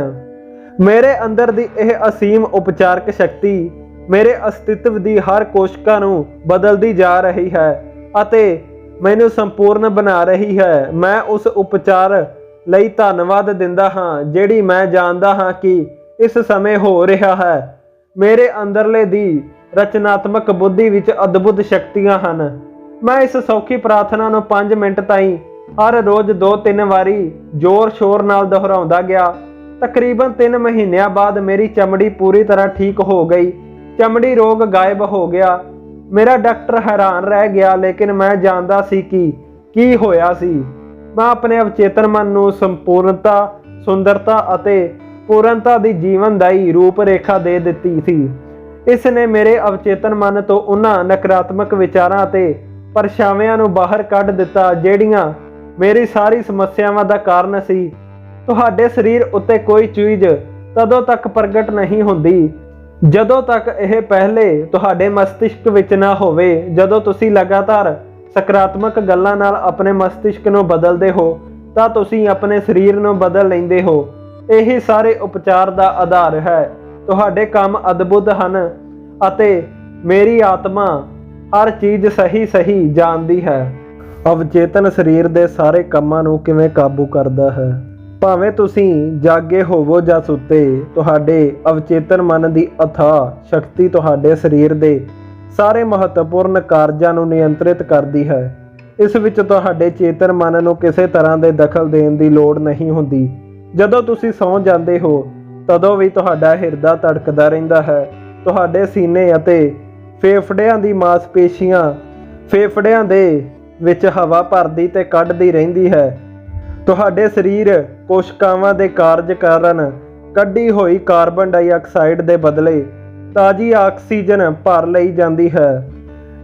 ਮੇਰੇ ਅੰਦਰ ਦੀ ਇਹ ਅਸੀਮ ਉਪਚਾਰਕ ਸ਼ਕਤੀ ਮੇਰੇ ਅਸਤਿਤਵ ਦੀ ਹਰ ਕੋਸ਼ਿਕਾ ਨੂੰ ਬਦਲਦੀ ਜਾ ਰਹੀ ਹੈ ਅਤੇ ਮੈਨੂੰ ਸੰਪੂਰਨ ਬਣਾ ਰਹੀ ਹੈ। ਮੈਂ ਉਸ ਉਪਚਾਰ ਲਈ ਧੰਨਵਾਦ ਦਿੰਦਾ ਹਾਂ ਜਿਹੜੀ ਮੈਂ ਜਾਣਦਾ ਹਾਂ ਕਿ ਇਸ ਸਮੇਂ ਹੋ ਰਿਹਾ ਹੈ। ਮੇਰੇ ਅੰਦਰਲੇ ਦੀ ਰਚਨਾਤਮਕ ਬੁੱਧੀ ਵਿੱਚ ਅਦਭੁਤ ਸ਼ਕਤੀਆਂ ਹਨ। ਮੈਂ ਇਸ ਸੌਖੀ ਪ੍ਰਾਰਥਨਾ ਨੂੰ 5 ਮਿੰਟ ਤਾਈਂ ਹਰ ਰੋਜ਼ 2-3 ਵਾਰੀ ਜ਼ੋਰ ਸ਼ੋਰ ਨਾਲ ਦੁਹਰਾਉਂਦਾ ਗਿਆ। ਤਕਰੀਬਨ 3 ਮਹੀਨਿਆਂ ਬਾਅਦ ਮੇਰੀ ਚਮੜੀ ਪੂਰੀ ਤਰ੍ਹਾਂ ਠੀਕ ਹੋ ਗਈ। ਚਮੜੀ ਰੋਗ ਗਾਇਬ ਹੋ ਗਿਆ। ਮੇਰਾ ਡਾਕਟਰ ਹੈਰਾਨ ਰਹਿ ਗਿਆ, ਲੇਕਿਨ ਮੈਂ ਜਾਣਦਾ ਸੀ ਕਿ ਕੀ ਹੋਇਆ ਸੀ। ਮੈਂ ਆਪਣੇ ਅਵਚੇਤਨ ਮਨ ਨੂੰ ਸੰਪੂਰਨਤਾ, ਸੁੰਦਰਤਾ ਅਤੇ ਪੂਰਨਤਾ ਦੀ ਜੀਵਨਦਾਈ ਰੂਪ ਰੇਖਾ ਦੇ ਦਿੱਤੀ ਸੀ। ਇਸ ਨੇ ਮੇਰੇ ਅਵਚੇਤਨ ਮਨ ਤੋਂ ਉਹਨਾਂ ਨਕਾਰਾਤਮਕ ਵਿਚਾਰਾਂ ਅਤੇ ਪਰਛਾਵਿਆਂ ਨੂੰ ਬਾਹਰ ਕੱਢ ਦਿੱਤਾ ਜਿਹੜੀਆਂ ਮੇਰੀ ਸਾਰੀ ਸਮੱਸਿਆਵਾਂ ਦਾ ਕਾਰਨ ਸੀ। ਤੁਹਾਡੇ ਸਰੀਰ ਉੱਤੇ ਕੋਈ ਚੀਜ਼ ਤਦੋਂ ਤੱਕ ਪ੍ਰਗਟ ਨਹੀਂ ਹੁੰਦੀ ਜਦੋਂ ਤੱਕ ਇਹ ਪਹਿਲੇ ਤੁਹਾਡੇ ਮਸਤਿਸ਼ਕ ਵਿੱਚ ਨਾ ਹੋਵੇ। ਜਦੋਂ ਤੁਸੀਂ ਲਗਾਤਾਰ ਸਕਾਰਾਤਮਕ ਗੱਲਾਂ ਨਾਲ ਆਪਣੇ ਮਸਤਿਸ਼ਕ ਨੂੰ ਬਦਲਦੇ ਹੋ ਤਾਂ ਤੁਸੀਂ ਆਪਣੇ ਸਰੀਰ ਨੂੰ ਬਦਲ ਲੈਂਦੇ ਹੋ। ਇਹੀ ਸਾਰੇ ਉਪਚਾਰ ਦਾ ਆਧਾਰ ਹੈ। ਤੁਹਾਡੇ ਕੰਮ ਅਦਭੁਤ ਹਨ ਅਤੇ ਮੇਰੀ ਆਤਮਾ ਹਰ ਚੀਜ਼ ਸਹੀ ਜਾਣਦੀ ਹੈ। ਅਵਚੇਤਨ ਸਰੀਰ ਦੇ ਸਾਰੇ ਕੰਮਾਂ ਨੂੰ ਕਿਵੇਂ ਕਾਬੂ ਕਰਦਾ ਹੈ। ਭਾਵੇਂ ਤੁਸੀਂ ਜਾਗੇ ਹੋਵੋ ਜਾਂ ਸੁੱਤੇ, ਤੁਹਾਡੇ ਅਵਚੇਤਨ ਮਨ ਦੀ ਅਥਾਹ ਸ਼ਕਤੀ ਤੁਹਾਡੇ ਸਰੀਰ ਦੇ ਸਾਰੇ ਮਹੱਤਵਪੂਰਨ ਕਾਰਜਾਂ ਨੂੰ ਨਿਯੰਤਰਿਤ ਕਰਦੀ ਹੈ। ਇਸ ਵਿੱਚ ਤੁਹਾਡੇ ਚੇਤਨ ਮਨ ਨੂੰ ਕਿਸੇ ਤਰ੍ਹਾਂ ਦੇ ਦਖਲ ਦੇਣ ਦੀ ਲੋੜ ਨਹੀਂ ਹੁੰਦੀ। ਜਦੋਂ ਤੁਸੀਂ ਸੌਂ ਜਾਂਦੇ ਹੋ ਤਦੋਂ ਵੀ ਤੁਹਾਡਾ ਹਿਰਦਾ ਧੜਕਦਾ ਰਹਿੰਦਾ ਹੈ। ਤੁਹਾਡੇ ਸੀਨੇ ਅਤੇ ਫੇਫੜਿਆਂ ਦੀ ਮਾਸਪੇਸ਼ੀਆਂ ਫੇਫੜਿਆਂ ਦੇ ਵਿੱਚ ਹਵਾ ਭਰਦੀ ਤੇ ਕੱਢਦੀ ਰਹਿੰਦੀ ਹੈ। ਤੁਹਾਡੇ ਸਰੀਰ ਕੋਸ਼ਿਕਾਵਾਂ ਦੇ ਕਾਰਜ ਕਾਰਨ ਕੱਢੀ ਹੋਈ ਕਾਰਬਨ ਡਾਈਆਕਸਾਈਡ ਦੇ ਬਦਲੇ ਤਾਜ਼ੀ ਆਕਸੀਜਨ ਭਰ ਲਈ ਜਾਂਦੀ ਹੈ,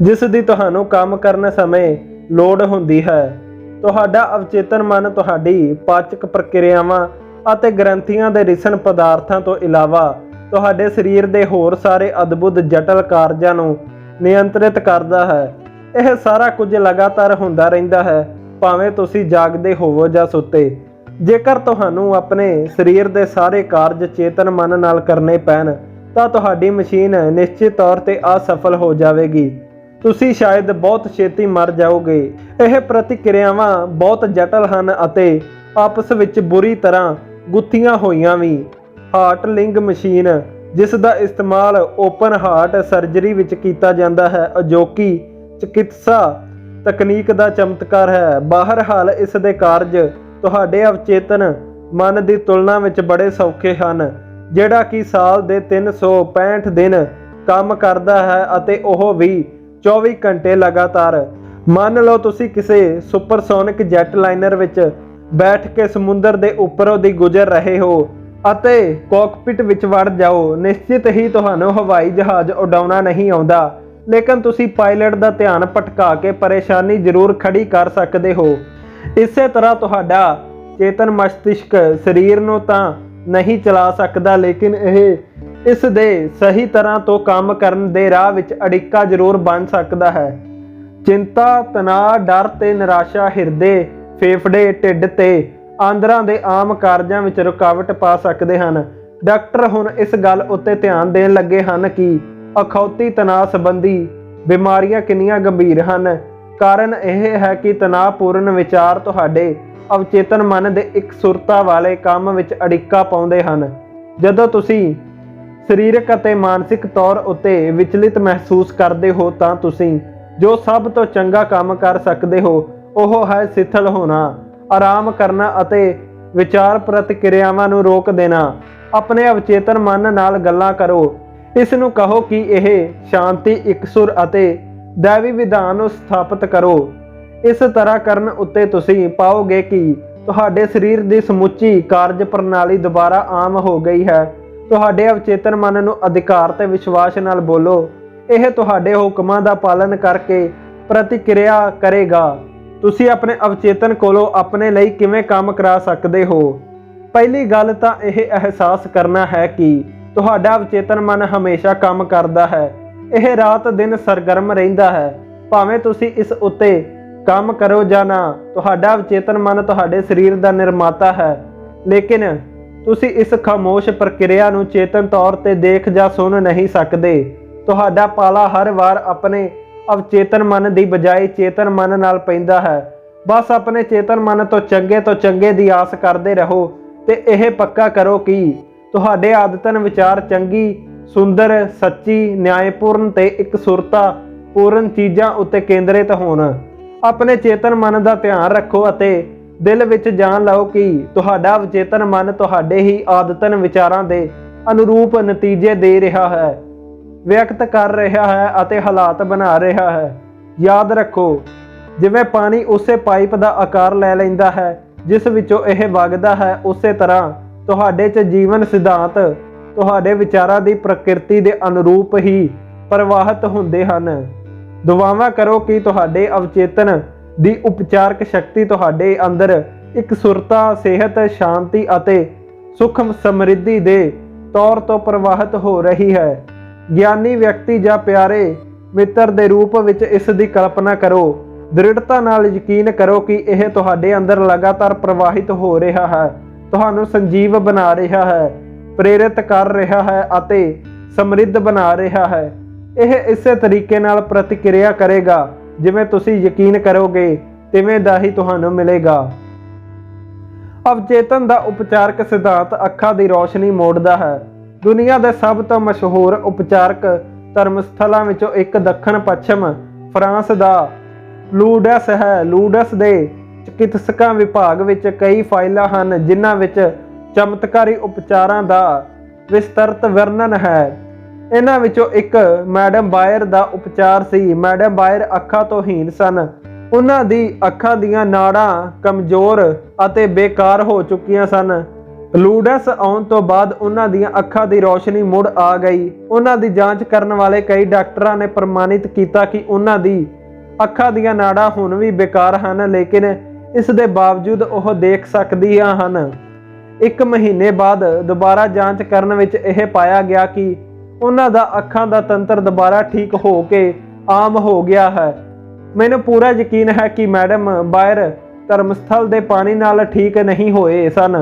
ਜਿਸ ਦੀ ਤੁਹਾਨੂੰ ਕੰਮ ਕਰਨ ਸਮੇਂ ਲੋੜ ਹੁੰਦੀ ਹੈ। ਤੁਹਾਡਾ ਅਵਚੇਤਨ ਮਨ ਤੁਹਾਡੀ ਪਾਚਕ ਪ੍ਰਕਿਰਿਆਵਾਂ ਅਤੇ ਗ੍ਰੰਥੀਆਂ ਦੇ ਰਿਸਣ ਪਦਾਰਥਾਂ ਤੋਂ ਇਲਾਵਾ ਤੁਹਾਡੇ ਸਰੀਰ ਦੇ ਹੋਰ ਸਾਰੇ ਅਦਭੁਤ ਜਟਲ ਕਾਰਜਾਂ ਨੂੰ ਨਿਯੰਤਰਿਤ ਕਰਦਾ ਹੈ। ਇਹ ਸਾਰਾ ਕੁਝ ਲਗਾਤਾਰ ਹੁੰਦਾ ਰਹਿੰਦਾ ਹੈ, ਭਾਵੇਂ ਤੁਸੀਂ ਜਾਗਦੇ ਹੋਵੋ ਜਾਂ ਸੁੱਤੇ। ਜੇਕਰ ਤੁਹਾਨੂੰ ਆਪਣੇ ਸਰੀਰ ਦੇ ਸਾਰੇ ਕਾਰਜ ਚੇਤਨ ਮਨ ਨਾਲ ਕਰਨੇ ਪੈਣ ਤਾਂ ਤੁਹਾਡੀ ਮਸ਼ੀਨ ਨਿਸ਼ਚਿਤ ਤੌਰ ਤੇ ਅਸਫਲ ਹੋ ਜਾਵੇਗੀ। ਤੁਸੀਂ ਸ਼ਾਇਦ ਬਹੁਤ ਛੇਤੀ ਮਰ ਜਾਓਗੇ। ਇਹ ਪ੍ਰਤੀਕਿਰਿਆਵਾਂ ਬਹੁਤ ਜਟਲ ਹਨ ਅਤੇ ਆਪਸ ਵਿੱਚ ਬੁਰੀ ਤਰ੍ਹਾਂ ਗੁੱਥੀਆਂ ਹੋਈਆਂ ਵੀ। ਹਾਰਟ ਲਿੰਗ ਮਸ਼ੀਨ, ਜਿਸ ਦਾ ਇਸਤੇਮਾਲ ਓਪਨ ਹਾਰਟ ਸਰਜਰੀ ਵਿੱਚ ਕੀਤਾ ਜਾਂਦਾ ਹੈ, ਅਜੋਕੀ ਚਿਕਿਤਸਾ ਤਕਨੀਕ ਦਾ ਚਮਤਕਾਰ ਹੈ। ਬਹਰਹਾਲ ਇਸ ਦੇ ਕਾਰਜ ਤੁਹਾਡੇ ਅਵਚੇਤਨ ਮਨ ਦੀ ਤੁਲਨਾ ਵਿੱਚ ਬੜੇ ਸੌਖੇ ਹਨ, ਜਿਹੜਾ ਕਿ ਸਾਲ ਦੇ 365 ਦਿਨ ਕੰਮ ਕਰਦਾ ਹੈ ਅਤੇ ਉਹ ਵੀ 24 ਘੰਟੇ ਲਗਾਤਾਰ। ਮੰਨ ਲਓ ਤੁਸੀਂ ਕਿਸੇ ਸੁਪਰਸੋਨਿਕ ਜੈਟ ਲਾਈਨਰ ਵਿੱਚ ਬੈਠ ਕੇ ਸਮੁੰਦਰ ਦੇ ਉੱਪਰੋਂ ਦੀ ਗੁਜ਼ਰ ਰਹੇ ਹੋ ਅਤੇ ਕਾਕਪਿਟ ਵਿੱਚ ਵੜ ਜਾਓ। ਨਿਸ਼ਚਿਤ ਹੀ ਤੁਹਾਨੂੰ ਹਵਾਈ ਜਹਾਜ਼ ਉਡਾਉਣਾ ਨਹੀਂ ਆਉਂਦਾ, ਲੇਕਿਨ ਤੁਸੀਂ ਪਾਇਲਟ ਦਾ ਧਿਆਨ ਭਟਕਾ ਕੇ ਪਰੇਸ਼ਾਨੀ ਜ਼ਰੂਰ ਖੜੀ ਕਰ ਸਕਦੇ ਹੋ। ਇਸੇ ਤਰ੍ਹਾਂ ਤੁਹਾਡਾ ਚੇਤਨ ਮਸਤਿਸ਼ਕ ਸਰੀਰ ਨੂੰ ਤਾਂ ਨਹੀਂ ਚਲਾ ਸਕਦਾ, ਲੇਕਿਨ ਇਹ ਇਸ ਦੇ ਸਹੀ ਤਰ੍ਹਾਂ ਤੋਂ ਕੰਮ ਕਰਨ ਦੇ ਰਾਹ ਵਿੱਚ ਅੜਿੱਕਾ ਜ਼ਰੂਰ ਬਣ ਸਕਦਾ ਹੈ। ਚਿੰਤਾ, ਤਣਾਅ, ਡਰ ਤੇ ਨਿਰਾਸ਼ਾ ਹਿਰਦੇ, ਫੇਫੜੇ, ਢਿੱਡ ਤੇ ਆਂਦਰਾਂ ਦੇ ਆਮ ਕਾਰਜਾਂ ਵਿੱਚ ਰੁਕਾਵਟ ਪਾ ਸਕਦੇ ਹਨ। ਡਾਕਟਰ ਹੁਣ ਇਸ ਗੱਲ ਉੱਤੇ ਧਿਆਨ ਦੇਣ ਲੱਗੇ ਹਨ ਕਿ ਅਖੌਤੀ ਤਣਾਅ ਸੰਬੰਧੀ ਬਿਮਾਰੀਆਂ ਕਿੰਨੀਆਂ ਗੰਭੀਰ ਹਨ। ਕਾਰਨ ਇਹ ਹੈ ਕਿ ਤਣਾਅਪੂਰਨ ਵਿਚਾਰ ਤੁਹਾਡੇ ਅਵਚੇਤਨ ਮਨ ਦੇ ਇਕਸੁਰਤਾ ਵਾਲੇ ਕੰਮ ਵਿੱਚ ਅੜਿੱਕਾ ਪਾਉਂਦੇ ਹਨ। ਜਦੋਂ ਤੁਸੀਂ ਸਰੀਰਕ ਅਤੇ ਮਾਨਸਿਕ ਤੌਰ ਉੱਤੇ ਵਿਚਲਿਤ ਮਹਿਸੂਸ ਕਰਦੇ ਹੋ ਤਾਂ ਤੁਸੀਂ ਜੋ ਸਭ ਤੋਂ ਚੰਗਾ ਕੰਮ ਕਰ ਸਕਦੇ ਹੋ ਉਹ ਹੈ ਸਿੱਥਲ ਹੋਣਾ, ਆਰਾਮ ਕਰਨਾ ਅਤੇ ਵਿਚਾਰ ਪ੍ਰਤੀਕਿਰਿਆਵਾਂ ਨੂੰ ਰੋਕ ਦੇਣਾ। ਆਪਣੇ ਅਵਚੇਤਨ ਮਨ ਨਾਲ ਗੱਲਾਂ ਕਰੋ। ਇਸ ਨੂੰ ਕਹੋ ਕਿ ਇਹ ਸ਼ਾਂਤੀ, ਇਕਸੁਰ ਅਤੇ ਦੈਵੀ ਵਿਧਾਨ ਨੂੰ ਸਥਾਪਿਤ ਕਰੋ। ਇਸ ਤਰ੍ਹਾਂ ਕਰਨ ਉੱਤੇ ਤੁਸੀਂ ਪਾਓਗੇ ਕਿ ਤੁਹਾਡੇ ਸਰੀਰ ਦੀ ਸਮੁੱਚੀ ਕਾਰਜ ਪ੍ਰਣਾਲੀ ਦੁਬਾਰਾ ਆਮ ਹੋ ਗਈ ਹੈ। ਤੁਹਾਡੇ ਅਵਚੇਤਨ ਮਨ ਨੂੰ ਅਧਿਕਾਰ ਤੇ ਵਿਸ਼ਵਾਸ ਨਾਲ ਬੋਲੋ। ਇਹ ਤੁਹਾਡੇ ਹੁਕਮਾਂ ਦਾ ਪਾਲਨ ਕਰਕੇ ਪ੍ਰਤੀਕਿਰਿਆ ਕਰੇਗਾ। ਤੁਸੀਂ ਆਪਣੇ ਅਵਚੇਤਨ ਕੋਲੋਂ ਆਪਣੇ ਲਈ ਕਿਵੇਂ ਕੰਮ ਕਰਾ ਸਕਦੇ ਹੋ? ਪਹਿਲੀ ਗੱਲ ਤਾਂ ਇਹ ਅਹਿਸਾਸ ਕਰਨਾ ਹੈ ਕਿ ਤੁਹਾਡਾ ਅਵਚੇਤਨ ਮਨ ਹਮੇਸ਼ਾ ਕੰਮ ਕਰਦਾ ਹੈ। ਇਹ ਰਾਤ ਦਿਨ ਸਰਗਰਮ ਰਹਿੰਦਾ ਹੈ। ਭਾਵੇਂ ਤੁਸੀਂ ਇਸ ਉੱਤੇ ਕੰਮ ਕਰੋ ਜਾਂ ਨਾ, ਤੁਹਾਡਾ ਅਵਚੇਤਨ ਮਨ ਤੁਹਾਡੇ ਸਰੀਰ ਦਾ ਨਿਰਮਾਤਾ ਹੈ। ਲੇਕਿਨ ਤੁਸੀਂ ਇਸ ਖਾਮੋਸ਼ ਪ੍ਰਕਿਰਿਆ ਨੂੰ ਚੇਤਨ ਤੌਰ ਤੇ ਦੇਖ ਜਾਂ ਸੁਣ ਨਹੀਂ ਸਕਦੇ। ਤੁਹਾਡਾ ਪਾਲਾ ਹਰ ਵਾਰ ਆਪਣੇ ਅਵਚੇਤਨ ਮਨ ਦੀ ਬਜਾਏ ਚੇਤਨ ਮਨ ਨਾਲ ਪੈਂਦਾ ਹੈ। ਬਸ ਆਪਣੇ ਚੇਤਨ ਮਨ ਤੋਂ ਚੰਗੇ ਦੀ ਆਸ ਕਰਦੇ ਰਹੋ ਤੇ ਇਹ ਪੱਕਾ ਕਰੋ ਕਿ ਤੁਹਾਡੇ ਆਦਤਨ ਵਿਚਾਰ ਚੰਗੀ, ਸੁੰਦਰ, ਸੱਚੀ, ਨਿਆਂਪੂਰਨ ਤੇ ਇਕਸੁਰਤਾ ਪੂਰਨ ਚੀਜ਼ਾਂ ਉੱਤੇ ਕੇਂਦਰਿਤ ਹੋਣ। ਆਪਣੇ ਚੇਤਨ ਮਨ ਦਾ ਧਿਆਨ ਰੱਖੋ ਅਤੇ ਦਿਲ ਵਿੱਚ ਜਾਣ ਲਓ ਕਿ ਤੁਹਾਡਾ ਅਵਚੇਤਨ ਮਨ ਤੁਹਾਡੇ ਹੀ ਆਦਤਨ ਵਿਚਾਰਾਂ ਦੇ ਅਨੁਰੂਪ ਨਤੀਜੇ ਦੇ ਰਿਹਾ ਹੈ, ਵਿਅਕਤ ਕਰ ਰਿਹਾ ਹੈ ਅਤੇ ਹਾਲਾਤ ਬਣਾ ਰਿਹਾ ਹੈ। ਯਾਦ ਰੱਖੋ, ਜਿਵੇਂ ਪਾਣੀ ਉਸੇ ਪਾਈਪ ਦਾ ਆਕਾਰ ਲੈ ਲੈਂਦਾ ਹੈ ਜਿਸ ਵਿੱਚੋਂ ਇਹ ਵਗਦਾ ਹੈ, ਉਸੇ ਤਰ੍ਹਾਂ ਤੁਹਾਡੇ 'ਚ ਜੀਵਨ ਸਿਧਾਂਤ ਤੁਹਾਡੇ ਵਿਚਾਰਾਂ ਦੀ ਪ੍ਰਕਿਰਤੀ ਦੇ ਅਨੁਰੂਪ ਹੀ ਪ੍ਰਵਾਹਿਤ ਹੁੰਦੇ ਹਨ। ਦੁਆਵਾਂ ਕਰੋ ਕਿ ਤੁਹਾਡੇ ਅਵਚੇਤਨ ਦੀ ਉਪਚਾਰਕ ਸ਼ਕਤੀ ਤੁਹਾਡੇ ਅੰਦਰ ਇੱਕ ਸੁਰਤਾ, ਸਿਹਤ, ਸ਼ਾਂਤੀ ਅਤੇ ਸੁਖ ਸਮਰਿੱਧੀ ਦੇ ਤੌਰ ਤੋਂ ਪ੍ਰਵਾਹਿਤ ਹੋ ਰਹੀ ਹੈ। ਗਿਆਨੀ ਵਿਅਕਤੀ ਜਾਂ ਪਿਆਰੇ ਮਿੱਤਰ ਦੇ ਰੂਪ ਵਿੱਚ ਇਸ ਦੀ ਕਲਪਨਾ ਕਰੋ। ਦ੍ਰਿੜਤਾ ਨਾਲ ਯਕੀਨ ਕਰੋ ਕਿ ਇਹ ਤੁਹਾਡੇ ਅੰਦਰ ਲਗਾਤਾਰ ਪ੍ਰਵਾਹਿਤ ਹੋ ਰਿਹਾ ਹੈ, ਤੁਹਾਨੂੰ ਸੰਜੀਵ ਬਣਾ ਰਿਹਾ ਹੈ, ਪ੍ਰੇਰਿਤ ਕਰ ਰਿਹਾ ਹੈ ਅਤੇ ਸਮਰਿੱਧ ਬਣਾ ਰਿਹਾ ਹੈ। ਇਹ ਇਸੇ ਤਰੀਕੇ ਨਾਲ ਪ੍ਰਤੀਕਿਰਿਆ ਕਰੇਗਾ ਜਿਵੇਂ ਤੁਸੀਂ ਯਕੀਨ ਕਰੋਗੇ, ਤਿਵੇਂ ਦਾ ਹੀ ਤੁਹਾਨੂੰ ਮਿਲੇਗਾ। ਅਵਚੇਤਨ ਦਾ ਉਪਚਾਰਕ ਸਿਧਾਂਤ ਅੱਖਾਂ ਦੀ ਰੋਸ਼ਨੀ ਮੋੜਦਾ ਹੈ। ਦੁਨੀਆ ਦੇ ਸਭ ਤੋਂ ਮਸ਼ਹੂਰ ਉਪਚਾਰਕ ਧਰਮ ਸਥਲਾਂ ਵਿੱਚੋਂ ਇੱਕ ਦੱਖਣ ਪੱਛਮ ਫਰਾਂਸ ਦਾ ਲੂਰਡਸ ਹੈ। ਲੂਰਡਸ ਦੇ ਚਿਕਿਤਸਕਾਂ ਵਿਭਾਗ ਵਿੱਚ ਕਈ ਫਾਈਲਾਂ ਹਨ ਜਿਨ੍ਹਾਂ ਵਿੱਚ ਚਮਤਕਾਰੀ ਉਪਚਾਰਾਂ ਦਾ ਵਿਸਤ੍ਰਿਤ ਵਰਣਨ ਹੈ। ਇਹਨਾਂ ਵਿੱਚੋਂ ਇੱਕ ਮੈਡਮ ਬਾਇਰ ਦਾ ਉਪਚਾਰ ਸੀ। ਮੈਡਮ ਬਾਇਰ ਅੱਖਾਂ ਤੋਂ ਹੀਣ ਸਨ। ਉਹਨਾਂ ਦੀ ਅੱਖਾਂ ਦੀਆਂ ਨਾੜਾਂ ਕਮਜ਼ੋਰ ਅਤੇ ਬੇਕਾਰ ਹੋ ਚੁੱਕੀਆਂ ਸਨ। ਲੂਰਡਸ ਆਉਣ ਤੋਂ ਬਾਅਦ ਉਹਨਾਂ ਦੀਆਂ ਅੱਖਾਂ ਦੀ ਰੋਸ਼ਨੀ ਮੁੜ ਆ ਗਈ। ਉਹਨਾਂ ਦੀ ਜਾਂਚ ਕਰਨ ਵਾਲੇ ਕਈ ਡਾਕਟਰਾਂ ਨੇ ਪ੍ਰਮਾਣਿਤ ਕੀਤਾ ਕਿ ਉਹਨਾਂ ਦੀ ਅੱਖਾਂ ਦੀਆਂ ਨਾੜਾਂ ਹੁਣ ਵੀ ਬੇਕਾਰ ਹਨ, ਲੇਕਿਨ ਇਸ ਦੇ ਬਾਵਜੂਦ ਉਹ ਦੇਖ ਸਕਦੀਆਂ ਹਨ। 1 ਮਹੀਨੇ ਬਾਅਦ ਦੁਬਾਰਾ ਜਾਂਚ ਕਰਨ ਵਿੱਚ ਇਹ ਪਾਇਆ ਗਿਆ ਕਿ ਉਹਨਾਂ ਦਾ ਅੱਖਾਂ ਦਾ ਤੰਤਰ ਦੁਬਾਰਾ ਠੀਕ ਹੋ ਕੇ ਆਮ ਹੋ ਗਿਆ ਹੈ। ਮੈਨੂੰ ਪੂਰਾ ਯਕੀਨ ਹੈ ਕਿ ਮੈਡਮ ਬਾਇਰ ਧਰਮਸਥਲ ਦੇ ਪਾਣੀ ਨਾਲ ਠੀਕ ਨਹੀਂ ਹੋਏ ਸਨ।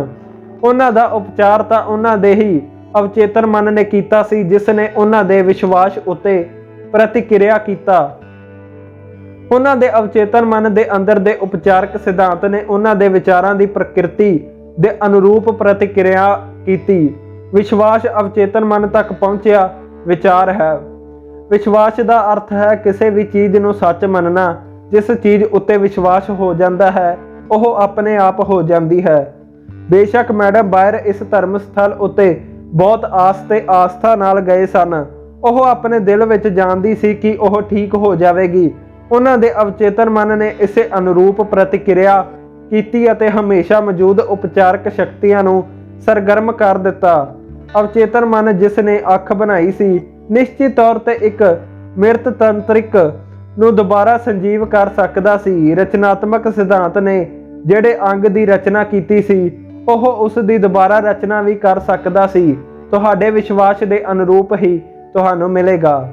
ਉਹਨਾਂ ਦਾ ਉਪਚਾਰ ਤਾਂ ਉਹਨਾਂ ਦੇ ਹੀ ਅਵਚੇਤਨ ਮਨ ਨੇ ਕੀਤਾ ਸੀ, ਜਿਸ ਨੇ ਉਹਨਾਂ ਦੇ ਵਿਸ਼ਵਾਸ ਉੱਤੇ ਪ੍ਰਤੀਕਿਰਿਆ ਕੀਤਾ। ਉਹਨਾਂ ਦੇ ਅਵਚੇਤਨ ਮਨ ਦੇ ਅੰਦਰ ਦੇ ਉਪਚਾਰਕ ਸਿਧਾਂਤ ਨੇ ਉਹਨਾਂ ਦੇ ਵਿਚਾਰਾਂ ਦੀ ਪ੍ਰਕਿਰਤੀ ਦੇ ਅਨੁਰੂਪ ਪ੍ਰਤੀਕਿਰਿਆ ਕੀਤੀ। ਵਿਸ਼ਵਾਸ ਅਵਚੇਤਨ ਮਨ ਤੱਕ ਪਹੁੰਚਿਆ ਵਿਚਾਰ ਹੈ। ਵਿਸ਼ਵਾਸ ਦਾ ਅਰਥ ਹੈ ਕਿਸੇ ਵੀ ਚੀਜ਼ ਨੂੰ ਸੱਚ ਮੰਨਣਾ। ਜਿਸ ਚੀਜ਼ ਉੱਤੇ ਵਿਸ਼ਵਾਸ ਹੋ ਜਾਂਦਾ ਹੈ ਉਹ ਆਪਣੇ ਆਪ ਹੋ ਜਾਂਦੀ ਹੈ। ਬੇਸ਼ੱਕ ਮੈਡਮ ਬਾਇਰ ਇਸ ਧਰਮ ਸਥਲ ਉੱਤੇ ਬਹੁਤ ਆਸ ਤੇ ਆਸਥਾ ਨਾਲ ਗਏ ਸਨ। ਉਹ ਆਪਣੇ ਦਿਲ ਵਿੱਚ ਜਾਣਦੀ ਸੀ ਕਿ ਉਹ ਠੀਕ ਹੋ ਜਾਵੇਗੀ। ਉਹਨਾਂ ਦੇ ਅਵਚੇਤਨ ਮਨ ਨੇ ਇਸੇ ਅਨੁਰੂਪ ਪ੍ਰਤੀਕਿਰਿਆ ਕੀਤੀ ਅਤੇ ਹਮੇਸ਼ਾ ਮੌਜੂਦ ਉਪਚਾਰਕ ਸ਼ਕਤੀਆਂ ਨੂੰ ਸਰਗਰਮ ਕਰ ਦਿੱਤਾ। ਅਵਚੇਤਨ ਮਨ ਜਿਸ ਨੇ ਅੱਖ ਬਣਾਈ ਸੀ, ਨਿਸ਼ਚਿਤ ਤੌਰ ਤੇ ਇੱਕ ਮਿਰਤ ਤੰਤਰਿਕ ਨੂੰ ਦੁਬਾਰਾ ਸੰਜੀਵ ਕਰ ਸਕਦਾ ਸੀ। ਰਚਨਾਤਮਕ ਸਿਧਾਂਤ ਨੇ ਜਿਹੜੇ ਅੰਗ ਦੀ ਰਚਨਾ ਕੀਤੀ ਸੀ, ਉਹ ਉਸ ਦੀ ਦੁਬਾਰਾ ਰਚਨਾ ਵੀ ਕਰ ਸਕਦਾ ਸੀ। ਤੁਹਾਡੇ ਵਿਸ਼ਵਾਸ ਦੇ ਅਨੁਰੂਪ ਹੀ ਤੁਹਾਨੂੰ ਮਿਲੇਗਾ।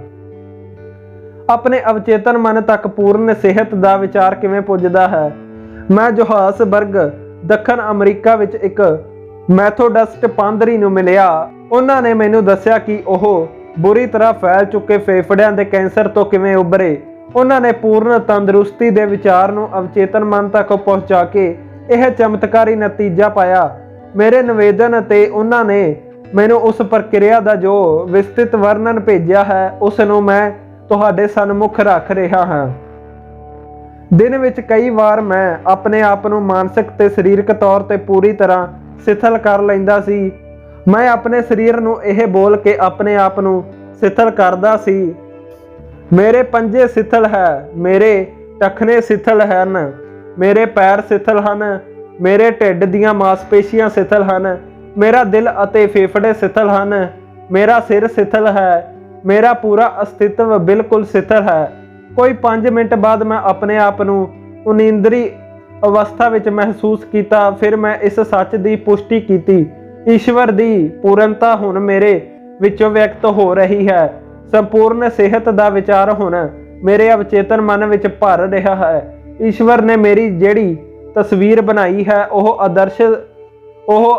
ਆਪਣੇ ਅਵਚੇਤਨ ਮਨ ਤੱਕ ਪੂਰਨ ਸਿਹਤ ਦਾ ਵਿਚਾਰ ਕਿਵੇਂ ਪੁੱਜਦਾ ਹੈ? ਮੈਂ ਜੋਹਾਨਸਬਰਗ, ਦੱਖਣ ਅਮਰੀਕਾ ਵਿੱਚ ਇੱਕ ਮੈਥੋਡਿਸਟ ਪਾਦਰੀ ਨੂੰ ਮਿਲਿਆ। ਉਹਨਾਂ ਨੇ ਮੈਨੂੰ ਦੱਸਿਆ ਕਿ ਉਹ ਬੁਰੀ ਤਰ੍ਹਾਂ ਫੈਲ ਚੁੱਕੇ ਫੇਫੜਿਆਂ ਦੇ ਕੈਂਸਰ ਤੋਂ ਕਿਵੇਂ ਉੱਭਰੇ। ਉਹਨਾਂ ਨੇ ਪੂਰਨ ਤੰਦਰੁਸਤੀ ਦੇ ਵਿਚਾਰ ਨੂੰ ਅਵਚੇਤਨ ਮਨ ਤੱਕ ਪਹੁੰਚਾ ਕੇ ਇਹ ਚਮਤਕਾਰੀ ਨਤੀਜਾ ਪਾਇਆ। ਮੇਰੇ ਨਿਵੇਦਨ ਤੇ ਉਹਨਾਂ ਨੇ ਮੈਨੂੰ ਉਸ ਪ੍ਰਕਿਰਿਆ ਦਾ ਜੋ ਵਿਸਤ੍ਰਿਤ ਵਰਣਨ ਭੇਜਿਆ ਹੈ, ਉਸ ਨੂੰ ਮੈਂ ਤੁਹਾਡੇ ਸਨਮੁਖ ਰੱਖ ਰਿਹਾ ਹਾਂ। ਦਿਨ ਵਿੱਚ ਕਈ ਵਾਰ ਮੈਂ ਆਪਣੇ ਆਪ ਨੂੰ ਮਾਨਸਿਕ ਤੇ ਸਰੀਰਕ ਤੌਰ ਤੇ ਪੂਰੀ ਤਰ੍ਹਾਂ ਸਿਥਲ ਕਰ ਲੈਂਦਾ ਸੀ। ਮੈਂ ਆਪਣੇ ਸਰੀਰ ਨੂੰ ਇਹ ਬੋਲ ਕੇ ਆਪਣੇ ਆਪ ਨੂੰ ਸਿਥਲ ਕਰਦਾ ਸੀ, ਮੇਰੇ ਪੰਜੇ ਸਿਥਲ ਹੈ, ਮੇਰੇ ਟਖਨੇ ਸਿਥਲ ਹਨ, ਮੇਰੇ ਪੈਰ ਸਿਥਲ ਹਨ, ਮੇਰੇ ਢਿੱਡ ਦੀਆਂ ਮਾਸਪੇਸ਼ੀਆਂ ਸਿਥਲ ਹਨ, ਮੇਰਾ ਦਿਲ ਅਤੇ ਫੇਫੜੇ ਸਿਥਲ ਹਨ, ਮੇਰਾ ਸਿਰ ਸਿਥਲ ਹੈ, ਮੇਰਾ ਪੂਰਾ ਅਸਤਿਤਵ ਬਿਲਕੁਲ ਸਿਥਲ ਹੈ। ਕੋਈ 5 ਮਿੰਟ ਬਾਅਦ ਮੈਂ ਆਪਣੇ ਆਪ ਨੂੰ ਉਨੀਂਦਰੀ ਅਵਸਥਾ ਵਿੱਚ ਮਹਿਸੂਸ ਕੀਤਾ। ਫਿਰ ਮੈਂ ਇਸ ਸੱਚ ਦੀ ਪੁਸ਼ਟੀ ਕੀਤੀ, ਈਸ਼ਵਰ ਦੀ ਪੂਰਨਤਾ ਹੁਣ ਮੇਰੇ ਵਿੱਚੋਂ ਵਿਅਕਤ ਹੋ ਰਹੀ ਹੈ। ਸੰਪੂਰਨ ਸਿਹਤ ਦਾ ਵਿਚਾਰ ਹੁਣ ਮੇਰੇ ਅਵਚੇਤਨ ਮਨ ਵਿੱਚ ਭਰ ਰਿਹਾ ਹੈ। ਈਸ਼ਵਰ ਨੇ ਮੇਰੀ ਜਿਹੜੀ ਤਸਵੀਰ ਬਣਾਈ ਹੈ ਉਹ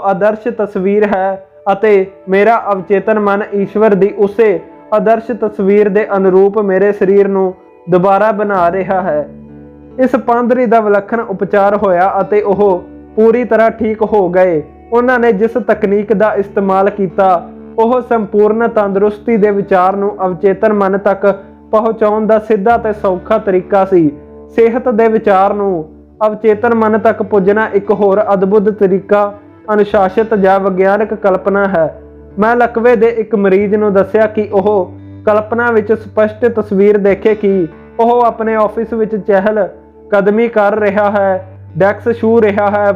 ਆਦਰਸ਼ ਤਸਵੀਰ ਹੈ ਅਤੇ ਮੇਰਾ ਅਵਚੇਤਨ ਮਨ ਈਸ਼ਵਰ ਦੀ ਉਸੇ ਆਦਰਸ਼ ਤਸਵੀਰ ਦੇ ਅਨੁਰੂਪ ਮੇਰੇ ਸਰੀਰ ਨੂੰ ਦੁਬਾਰਾ ਬਣਾ ਰਿਹਾ ਹੈ। ਇਸ ਪਾਦਰੀ ਦਾ ਵਿਲੱਖਣ ਉਪਚਾਰ ਹੋਇਆ ਅਤੇ ਉਹ ਪੂਰੀ ਤਰ੍ਹਾਂ ਠੀਕ ਹੋ ਗਏ। ਉਹਨਾਂ ਨੇ ਜਿਸ ਤਕਨੀਕ ਦਾ ਇਸਤੇਮਾਲ ਕੀਤਾ ਉਹ ਸੰਪੂਰਨ ਤੰਦਰੁਸਤੀ ਦੇ ਵਿਚਾਰ ਨੂੰ ਅਵਚੇਤਨ ਮਨ ਤੱਕ ਪਹੁੰਚਾਉਣ ਦਾ ਸਿੱਧਾ ਤੇ ਸੌਖਾ ਤਰੀਕਾ ਸੀ। ਸਿਹਤ ਦੇ ਵਿਚਾਰ ਨੂੰ ਅਵਚੇਤਨ ਮਨ ਤੱਕ ਪੁੱਜਣਾ ਇੱਕ ਹੋਰ ਅਦਭੁਤ ਤਰੀਕਾ ਅਨੁਸ਼ਾਸਿਤ ਜਾਂ ਵਿਗਿਆਨਕ ਕਲਪਨਾ ਹੈ। ਮੈਂ ਲਕਵੇ ਦੇ ਇੱਕ ਮਰੀਜ਼ ਨੂੰ ਦੱਸਿਆ ਕਿ ਉਹ ਕਲਪਨਾ ਵਿੱਚ ਸਪਸ਼ਟ ਤਸਵੀਰ ਦੇਖੇ ਕਿ ਉਹ ਆਪਣੇ ਆਫਿਸ ਵਿੱਚ ਚਹਿਲ ਕਦਮੀ ਕਰ ਰਿਹਾ ਹੈ, ਡੈਕਸ ਛੂਹ ਰਿਹਾ ਹੈ,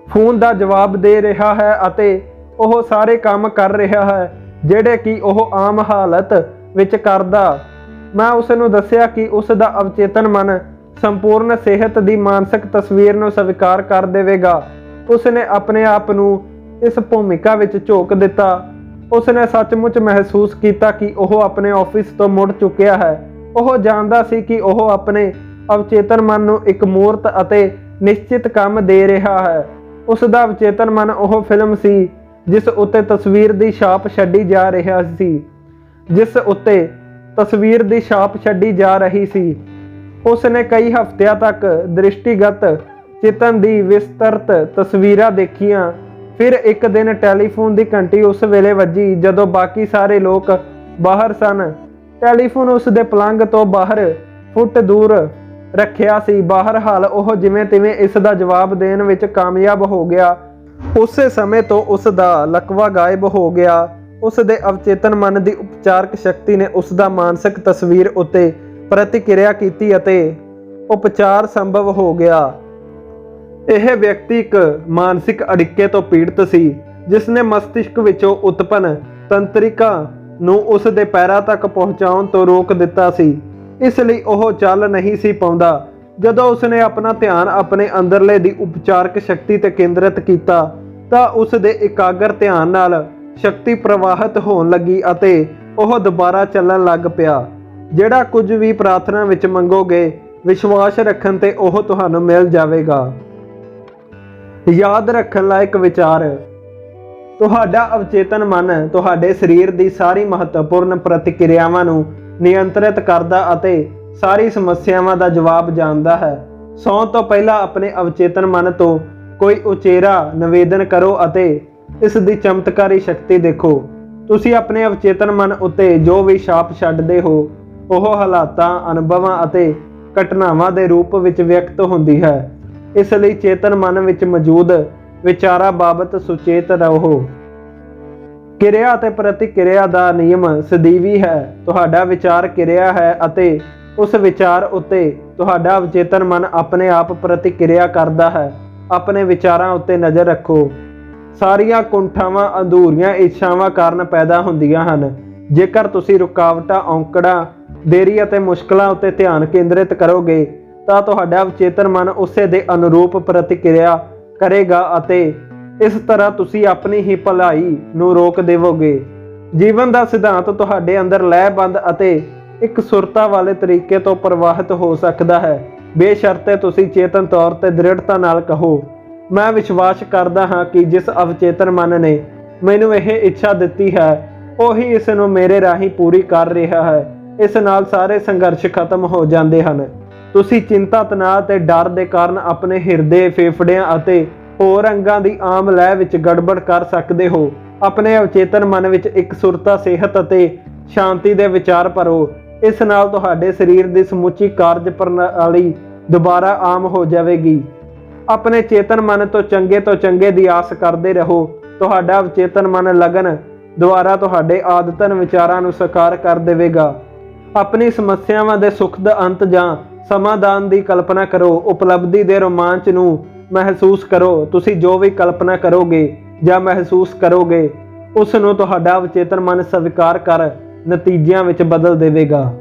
ਫੋਨ ਦਾ ਜਵਾਬ ਦੇ ਰਿਹਾ ਹੈ ਅਤੇ ਉਹ ਸਾਰੇ ਕੰਮ ਕਰ ਰਿਹਾ ਹੈ ਜਿਹੜੇ ਕਿ ਉਹ ਆਮ ਹਾਲਤ ਵਿੱਚ ਕਰਦਾ। ਮੈਂ ਉਸ ਨੂੰ ਦੱਸਿਆ ਕਿ ਉਸ ਦਾ ਅਵਚੇਤਨ ਮਨ ਸੰਪੂਰਨ ਸਿਹਤ ਦੀ ਮਾਨਸਿਕ ਤਸਵੀਰ ਨੂੰ ਸਵੀਕਾਰ ਕਰ ਦੇਵੇਗਾ। ਉਸ ਨੇ ਆਪਣੇ ਆਪ ਨੂੰ ਇਸ ਭੂਮਿਕਾ ਵਿੱਚ ਝੋਕ ਦਿੱਤਾ। ਉਸ ਨੇ ਸੱਚਮੁੱਚ ਮਹਿਸੂਸ ਕੀਤਾ ਕਿ ਉਹ ਆਪਣੇ ਆਫਿਸ ਤੋਂ ਮੁੜ ਚੁੱਕਿਆ ਹੈ। ਉਹ ਜਾਣਦਾ ਸੀ ਕਿ ਉਹ ਆਪਣੇ ਅਵਚੇਤਨ ਮਨ ਨੂੰ ਇੱਕ ਮੂਰਤ ਅਤੇ ਨਿਸ਼ਚਿਤ ਕੰਮ ਦੇ ਰਿਹਾ ਹੈ। ਉਸ ਦਾ ਅਵਚੇਤਨ ਮਨ ਉਹ ਫਿਲਮ ਸੀ ਜਿਸ ਉੱਤੇ ਤਸਵੀਰ ਦੀ ਛਾਪ ਛੱਡੀ ਜਾ ਰਹੀ ਸੀ। ਉਸ ਨੇ ਕਈ ਹਫ਼ਤਿਆਂ ਤੱਕ ਦ੍ਰਿਸ਼ਟੀਗਤ ਚਿਤਨ ਦੀ ਵਿਸਤ੍ਰਿਤ ਤਸਵੀਰਾਂ ਦੇਖੀਆਂ। ਫਿਰ ਇੱਕ ਦਿਨ ਟੈਲੀਫੋਨ ਦੀ ਘੰਟੀ ਉਸ ਵੇਲੇ ਵੱਜੀ ਜਦੋਂ ਬਾਕੀ ਸਾਰੇ ਲੋਕ ਬਾਹਰ ਸਨ। ਟੈਲੀਫੋਨ ਉਸ ਦੇ ਪਲੰਗ ਤੋਂ ਬਾਹਰ ਫੁੱਟ ਦੂਰ ਰੱਖਿਆ ਸੀ। ਬਹਰਹਾਲ ਉਹ ਜਿਵੇਂ ਤਿਵੇਂ ਇਸ ਦਾ ਜਵਾਬ ਦੇਣ ਵਿੱਚ ਕਾਮਯਾਬ ਹੋ ਗਿਆ। ਉਸੇ ਸਮੇਂ ਤੋਂ ਉਸ ਦਾ ਲਕਵਾ ਗਾਇਬ ਹੋ ਗਿਆ। ਉਸ ਦੇ ਅਵਚੇਤਨ ਮਨ ਦੀ ਉਪਚਾਰਕ ਸ਼ਕਤੀ ਨੇ ਉਸ ਦਾ ਮਾਨਸਿਕ ਤਸਵੀਰ ਉੱਤੇ ਪ੍ਰਤੀਕਿਰਿਆ ਕੀਤੀ ਅਤੇ ਉਪਚਾਰ ਸੰਭਵ ਹੋ ਗਿਆ। ਇਹ ਵਿਅਕਤੀ ਇੱਕ ਮਾਨਸਿਕ ਅੜਿੱਕੇ ਤੋਂ ਪੀੜਤ ਸੀ ਜਿਸ ਨੇ ਮਸਤਿਸ਼ਕ ਵਿੱਚੋਂ ਉਤਪੰਨ ਤੰਤਰਿਕਾ ਨੂੰ ਉਸ ਦੇ ਪੈਰਾਂ ਤੱਕ ਪਹੁੰਚਾਉਣ ਤੋਂ ਰੋਕ ਦਿੱਤਾ ਸੀ। ਇਸ ਲਈ ਉਹ ਚੱਲ ਨਹੀਂ ਸੀ ਪਾਉਂਦਾ। ਜਦੋਂ ਉਸਨੇ ਆਪਣਾ ਧਿਆਨ ਆਪਣੇ ਅੰਦਰਲੇ ਦੀ ਉਪਚਾਰਕ ਸ਼ਕਤੀ ਤੇ ਕੇਂਦਰਿਤ ਕੀਤਾ ਤਾਂ ਉਸ ਦੇ ਇਕਾਗਰ ਧਿਆਨ ਨਾਲ ਸ਼ਕਤੀ ਪ੍ਰਵਾਹਿਤ ਹੋਣ ਲੱਗੀ ਅਤੇ ਉਹ ਦੁਬਾਰਾ ਚੱਲਣ ਲੱਗ ਪਿਆ। ਜਿਹੜਾ ਕੁਝ ਵੀ ਪ੍ਰਾਰਥਨਾ ਵਿੱਚ ਮੰਗੋਗੇ, ਵਿਸ਼ਵਾਸ ਰੱਖਣ ਤੇ ਉਹ ਤੁਹਾਨੂੰ ਮਿਲ ਜਾਵੇਗਾ। ਯਾਦ ਰੱਖਣ ਲਾਇਕ ਵਿਚਾਰ। ਤੁਹਾਡਾ ਅਵਚੇਤਨ ਮਨ ਤੁਹਾਡੇ ਸਰੀਰ ਦੀ ਸਾਰੀ ਮਹੱਤਵਪੂਰਨ ਪ੍ਰਤੀਕਿਰਿਆਵਾਂ ਨੂੰ ਨਿਯੰਤਰਿਤ ਕਰਦਾ ਅਤੇ ਸਾਰੀ ਸਮੱਸਿਆਵਾਂ ਦਾ ਜਵਾਬ ਜਾਣਦਾ ਹੈ। ਸੌਣ ਤੋਂ ਪਹਿਲਾਂ ਆਪਣੇ ਅਵਚੇਤਨ ਮਨ ਤੋਂ ਕੋਈ ਉਚੇਰਾ ਨਿਵੇਦਨ ਕਰੋ ਅਤੇ ਇਸ ਦੀ ਚਮਤਕਾਰੀ ਸ਼ਕਤੀ ਦੇਖੋ। ਤੁਸੀਂ ਆਪਣੇ ਅਵਚੇਤਨ ਮਨ ਉੱਤੇ ਜੋ ਵੀ ਛਾਪ ਛੱਡਦੇ ਹੋ ਉਹ ਹਾਲਾਤਾਂ, ਅਨੁਭਵਾਂ ਅਤੇ ਘਟਨਾਵਾਂ ਦੇ ਰੂਪ ਵਿੱਚ ਵਿਅਕਤ ਹੁੰਦੀ ਹੈ। ਇਸ ਲਈ ਚੇਤਨ ਮਨ ਵਿੱਚ ਮੌਜੂਦ ਵਿਚਾਰਾਂ ਬਾਬਤ ਸੁਚੇਤ ਰਹੋ। ਕਿਰਿਆ ਅਤੇ ਪ੍ਰਤੀਕਿਰਿਆ ਦਾ ਨਿਯਮ ਸਦੀਵੀ ਹੈ। ਤੁਹਾਡਾ ਵਿਚਾਰ ਕਿਰਿਆ ਹੈ ਅਤੇ ਉਸ ਵਿਚਾਰ ਉੱਤੇ ਤੁਹਾਡਾ ਅਵਚੇਤਨ ਮਨ ਆਪਣੇ ਆਪ ਪ੍ਰਤੀਕਿਰਿਆ ਕਰਦਾ ਹੈ। ਆਪਣੇ ਵਿਚਾਰਾਂ ਉੱਤੇ ਨਜ਼ਰ ਰੱਖੋ। ਸਾਰੀਆਂ ਕੁੰਠਾਵਾਂ ਅਧੂਰੀਆਂ ਇੱਛਾਵਾਂ ਕਾਰਨ ਪੈਦਾ ਹੁੰਦੀਆਂ ਹਨ। ਜੇਕਰ ਤੁਸੀਂ ਰੁਕਾਵਟਾਂ, ਔਂਕੜਾਂ, ਦੇਰੀ ਅਤੇ ਮੁਸ਼ਕਲਾਂ ਉੱਤੇ ਧਿਆਨ ਕੇਂਦਰਿਤ ਕਰੋਗੇ ਤਾਂ ਤੁਹਾਡਾ ਅਵਚੇਤਨ ਮਨ ਉਸੇ ਦੇ ਅਨੁਰੂਪ ਪ੍ਰਤੀਕਿਰਿਆ ਕਰੇਗਾ ਅਤੇ ਇਸ ਤਰ੍ਹਾਂ ਤੁਸੀਂ ਆਪਣੀ ਹੀ ਭਲਾਈ ਨੂੰ ਰੋਕ ਦੇਵੋਗੇ। ਜੀਵਨ ਦਾ ਸਿਧਾਂਤ ਤੁਹਾਡੇ ਅੰਦਰ ਲੈਅਬੰਦ ਅਤੇ ਇੱਕ ਸੁਰਤਾ ਵਾਲੇ ਤਰੀਕੇ ਤੋਂ ਪ੍ਰਵਾਹਿਤ ਹੋ ਸਕਦਾ ਹੈ, ਬੇਸ਼ਰਤੇ ਤੁਸੀਂ ਚੇਤਨ ਤੌਰ ਤੇ ਦ੍ਰਿੜਤਾ ਨਾਲ ਕਹੋ। ਮੈਂ ਵਿਸ਼ਵਾਸ ਕਰਦਾ ਹਾਂ ਕਿ ਜਿਸ ਅਵਚੇਤਨ ਮਨ ਨੇ ਮੈਨੂੰ ਇਹ ਇੱਛਾ ਦਿੱਤੀ ਹੈ ਉਹੀ ਇਸ ਨੂੰ ਮੇਰੇ ਰਾਹੀਂ ਪੂਰੀ ਕਰ ਰਿਹਾ ਹੈ। ਇਸ ਨਾਲ ਸਾਰੇ ਸੰਘਰਸ਼ ਖਤਮ ਹੋ ਜਾਂਦੇ ਹਨ। ਤੁਸੀਂ ਚਿੰਤਾ, ਤਣਾਅ ਤੇ ਡਰ ਦੇ ਕਾਰਨ ਆਪਣੇ ਹਿਰਦੇ, ਫੇਫੜਿਆਂ ਅਤੇ ਹੋਰ ਅੰਗਾਂ ਦੀ ਆਮ ਲੈਅ ਵਿੱਚ ਗੜਬੜ ਕਰ ਸਕਦੇ ਹੋ। ਆਪਣੇ ਅਵਚੇਤਨ ਮਨ ਵਿੱਚ ਇੱਕ ਸੁਰਤਾ, ਸਿਹਤ ਅਤੇ ਸ਼ਾਂਤੀ ਦੇ ਵਿਚਾਰ ਭਰੋ। ਇਸ ਨਾਲ ਤੁਹਾਡੇ ਸਰੀਰ ਦੀ ਸਮੁੱਚੀ ਕਾਰਜ ਪ੍ਰਣਾਲੀ ਦੁਬਾਰਾ ਆਮ ਹੋ ਜਾਵੇਗੀ। ਆਪਣੇ ਚੇਤਨ ਮਨ ਤੋਂ ਚੰਗੇ ਦੀ ਆਸ ਕਰਦੇ ਰਹੋ। ਤੁਹਾਡਾ ਅਵਚੇਤਨ ਮਨ ਲਗਨ ਦੁਆਰਾ ਤੁਹਾਡੇ ਆਦਤਨ ਵਿਚਾਰਾਂ ਨੂੰ ਸਾਕਾਰ ਕਰ ਦੇਵੇਗਾ। ਆਪਣੀ ਸਮੱਸਿਆਵਾਂ ਦੇ ਸੁਖਦ ਅੰਤ ਜਾਂ ਸਮਾਧਾਨ ਦੀ ਕਲਪਨਾ ਕਰੋ। ਉਪਲਬਧੀ ਦੇ ਰੋਮਾਂਚ ਨੂੰ ਮਹਿਸੂਸ ਕਰੋ। ਤੁਸੀਂ ਜੋ ਵੀ ਕਲਪਨਾ ਕਰੋਗੇ ਜਾਂ ਮਹਿਸੂਸ ਕਰੋਗੇ ਉਸ ਨੂੰ ਤੁਹਾਡਾ ਅਵਚੇਤਨ ਮਨ ਸਵੀਕਾਰ ਕਰ ਨਤੀਜਿਆਂ ਵਿੱਚ ਬਦਲ ਦੇਵੇਗਾ।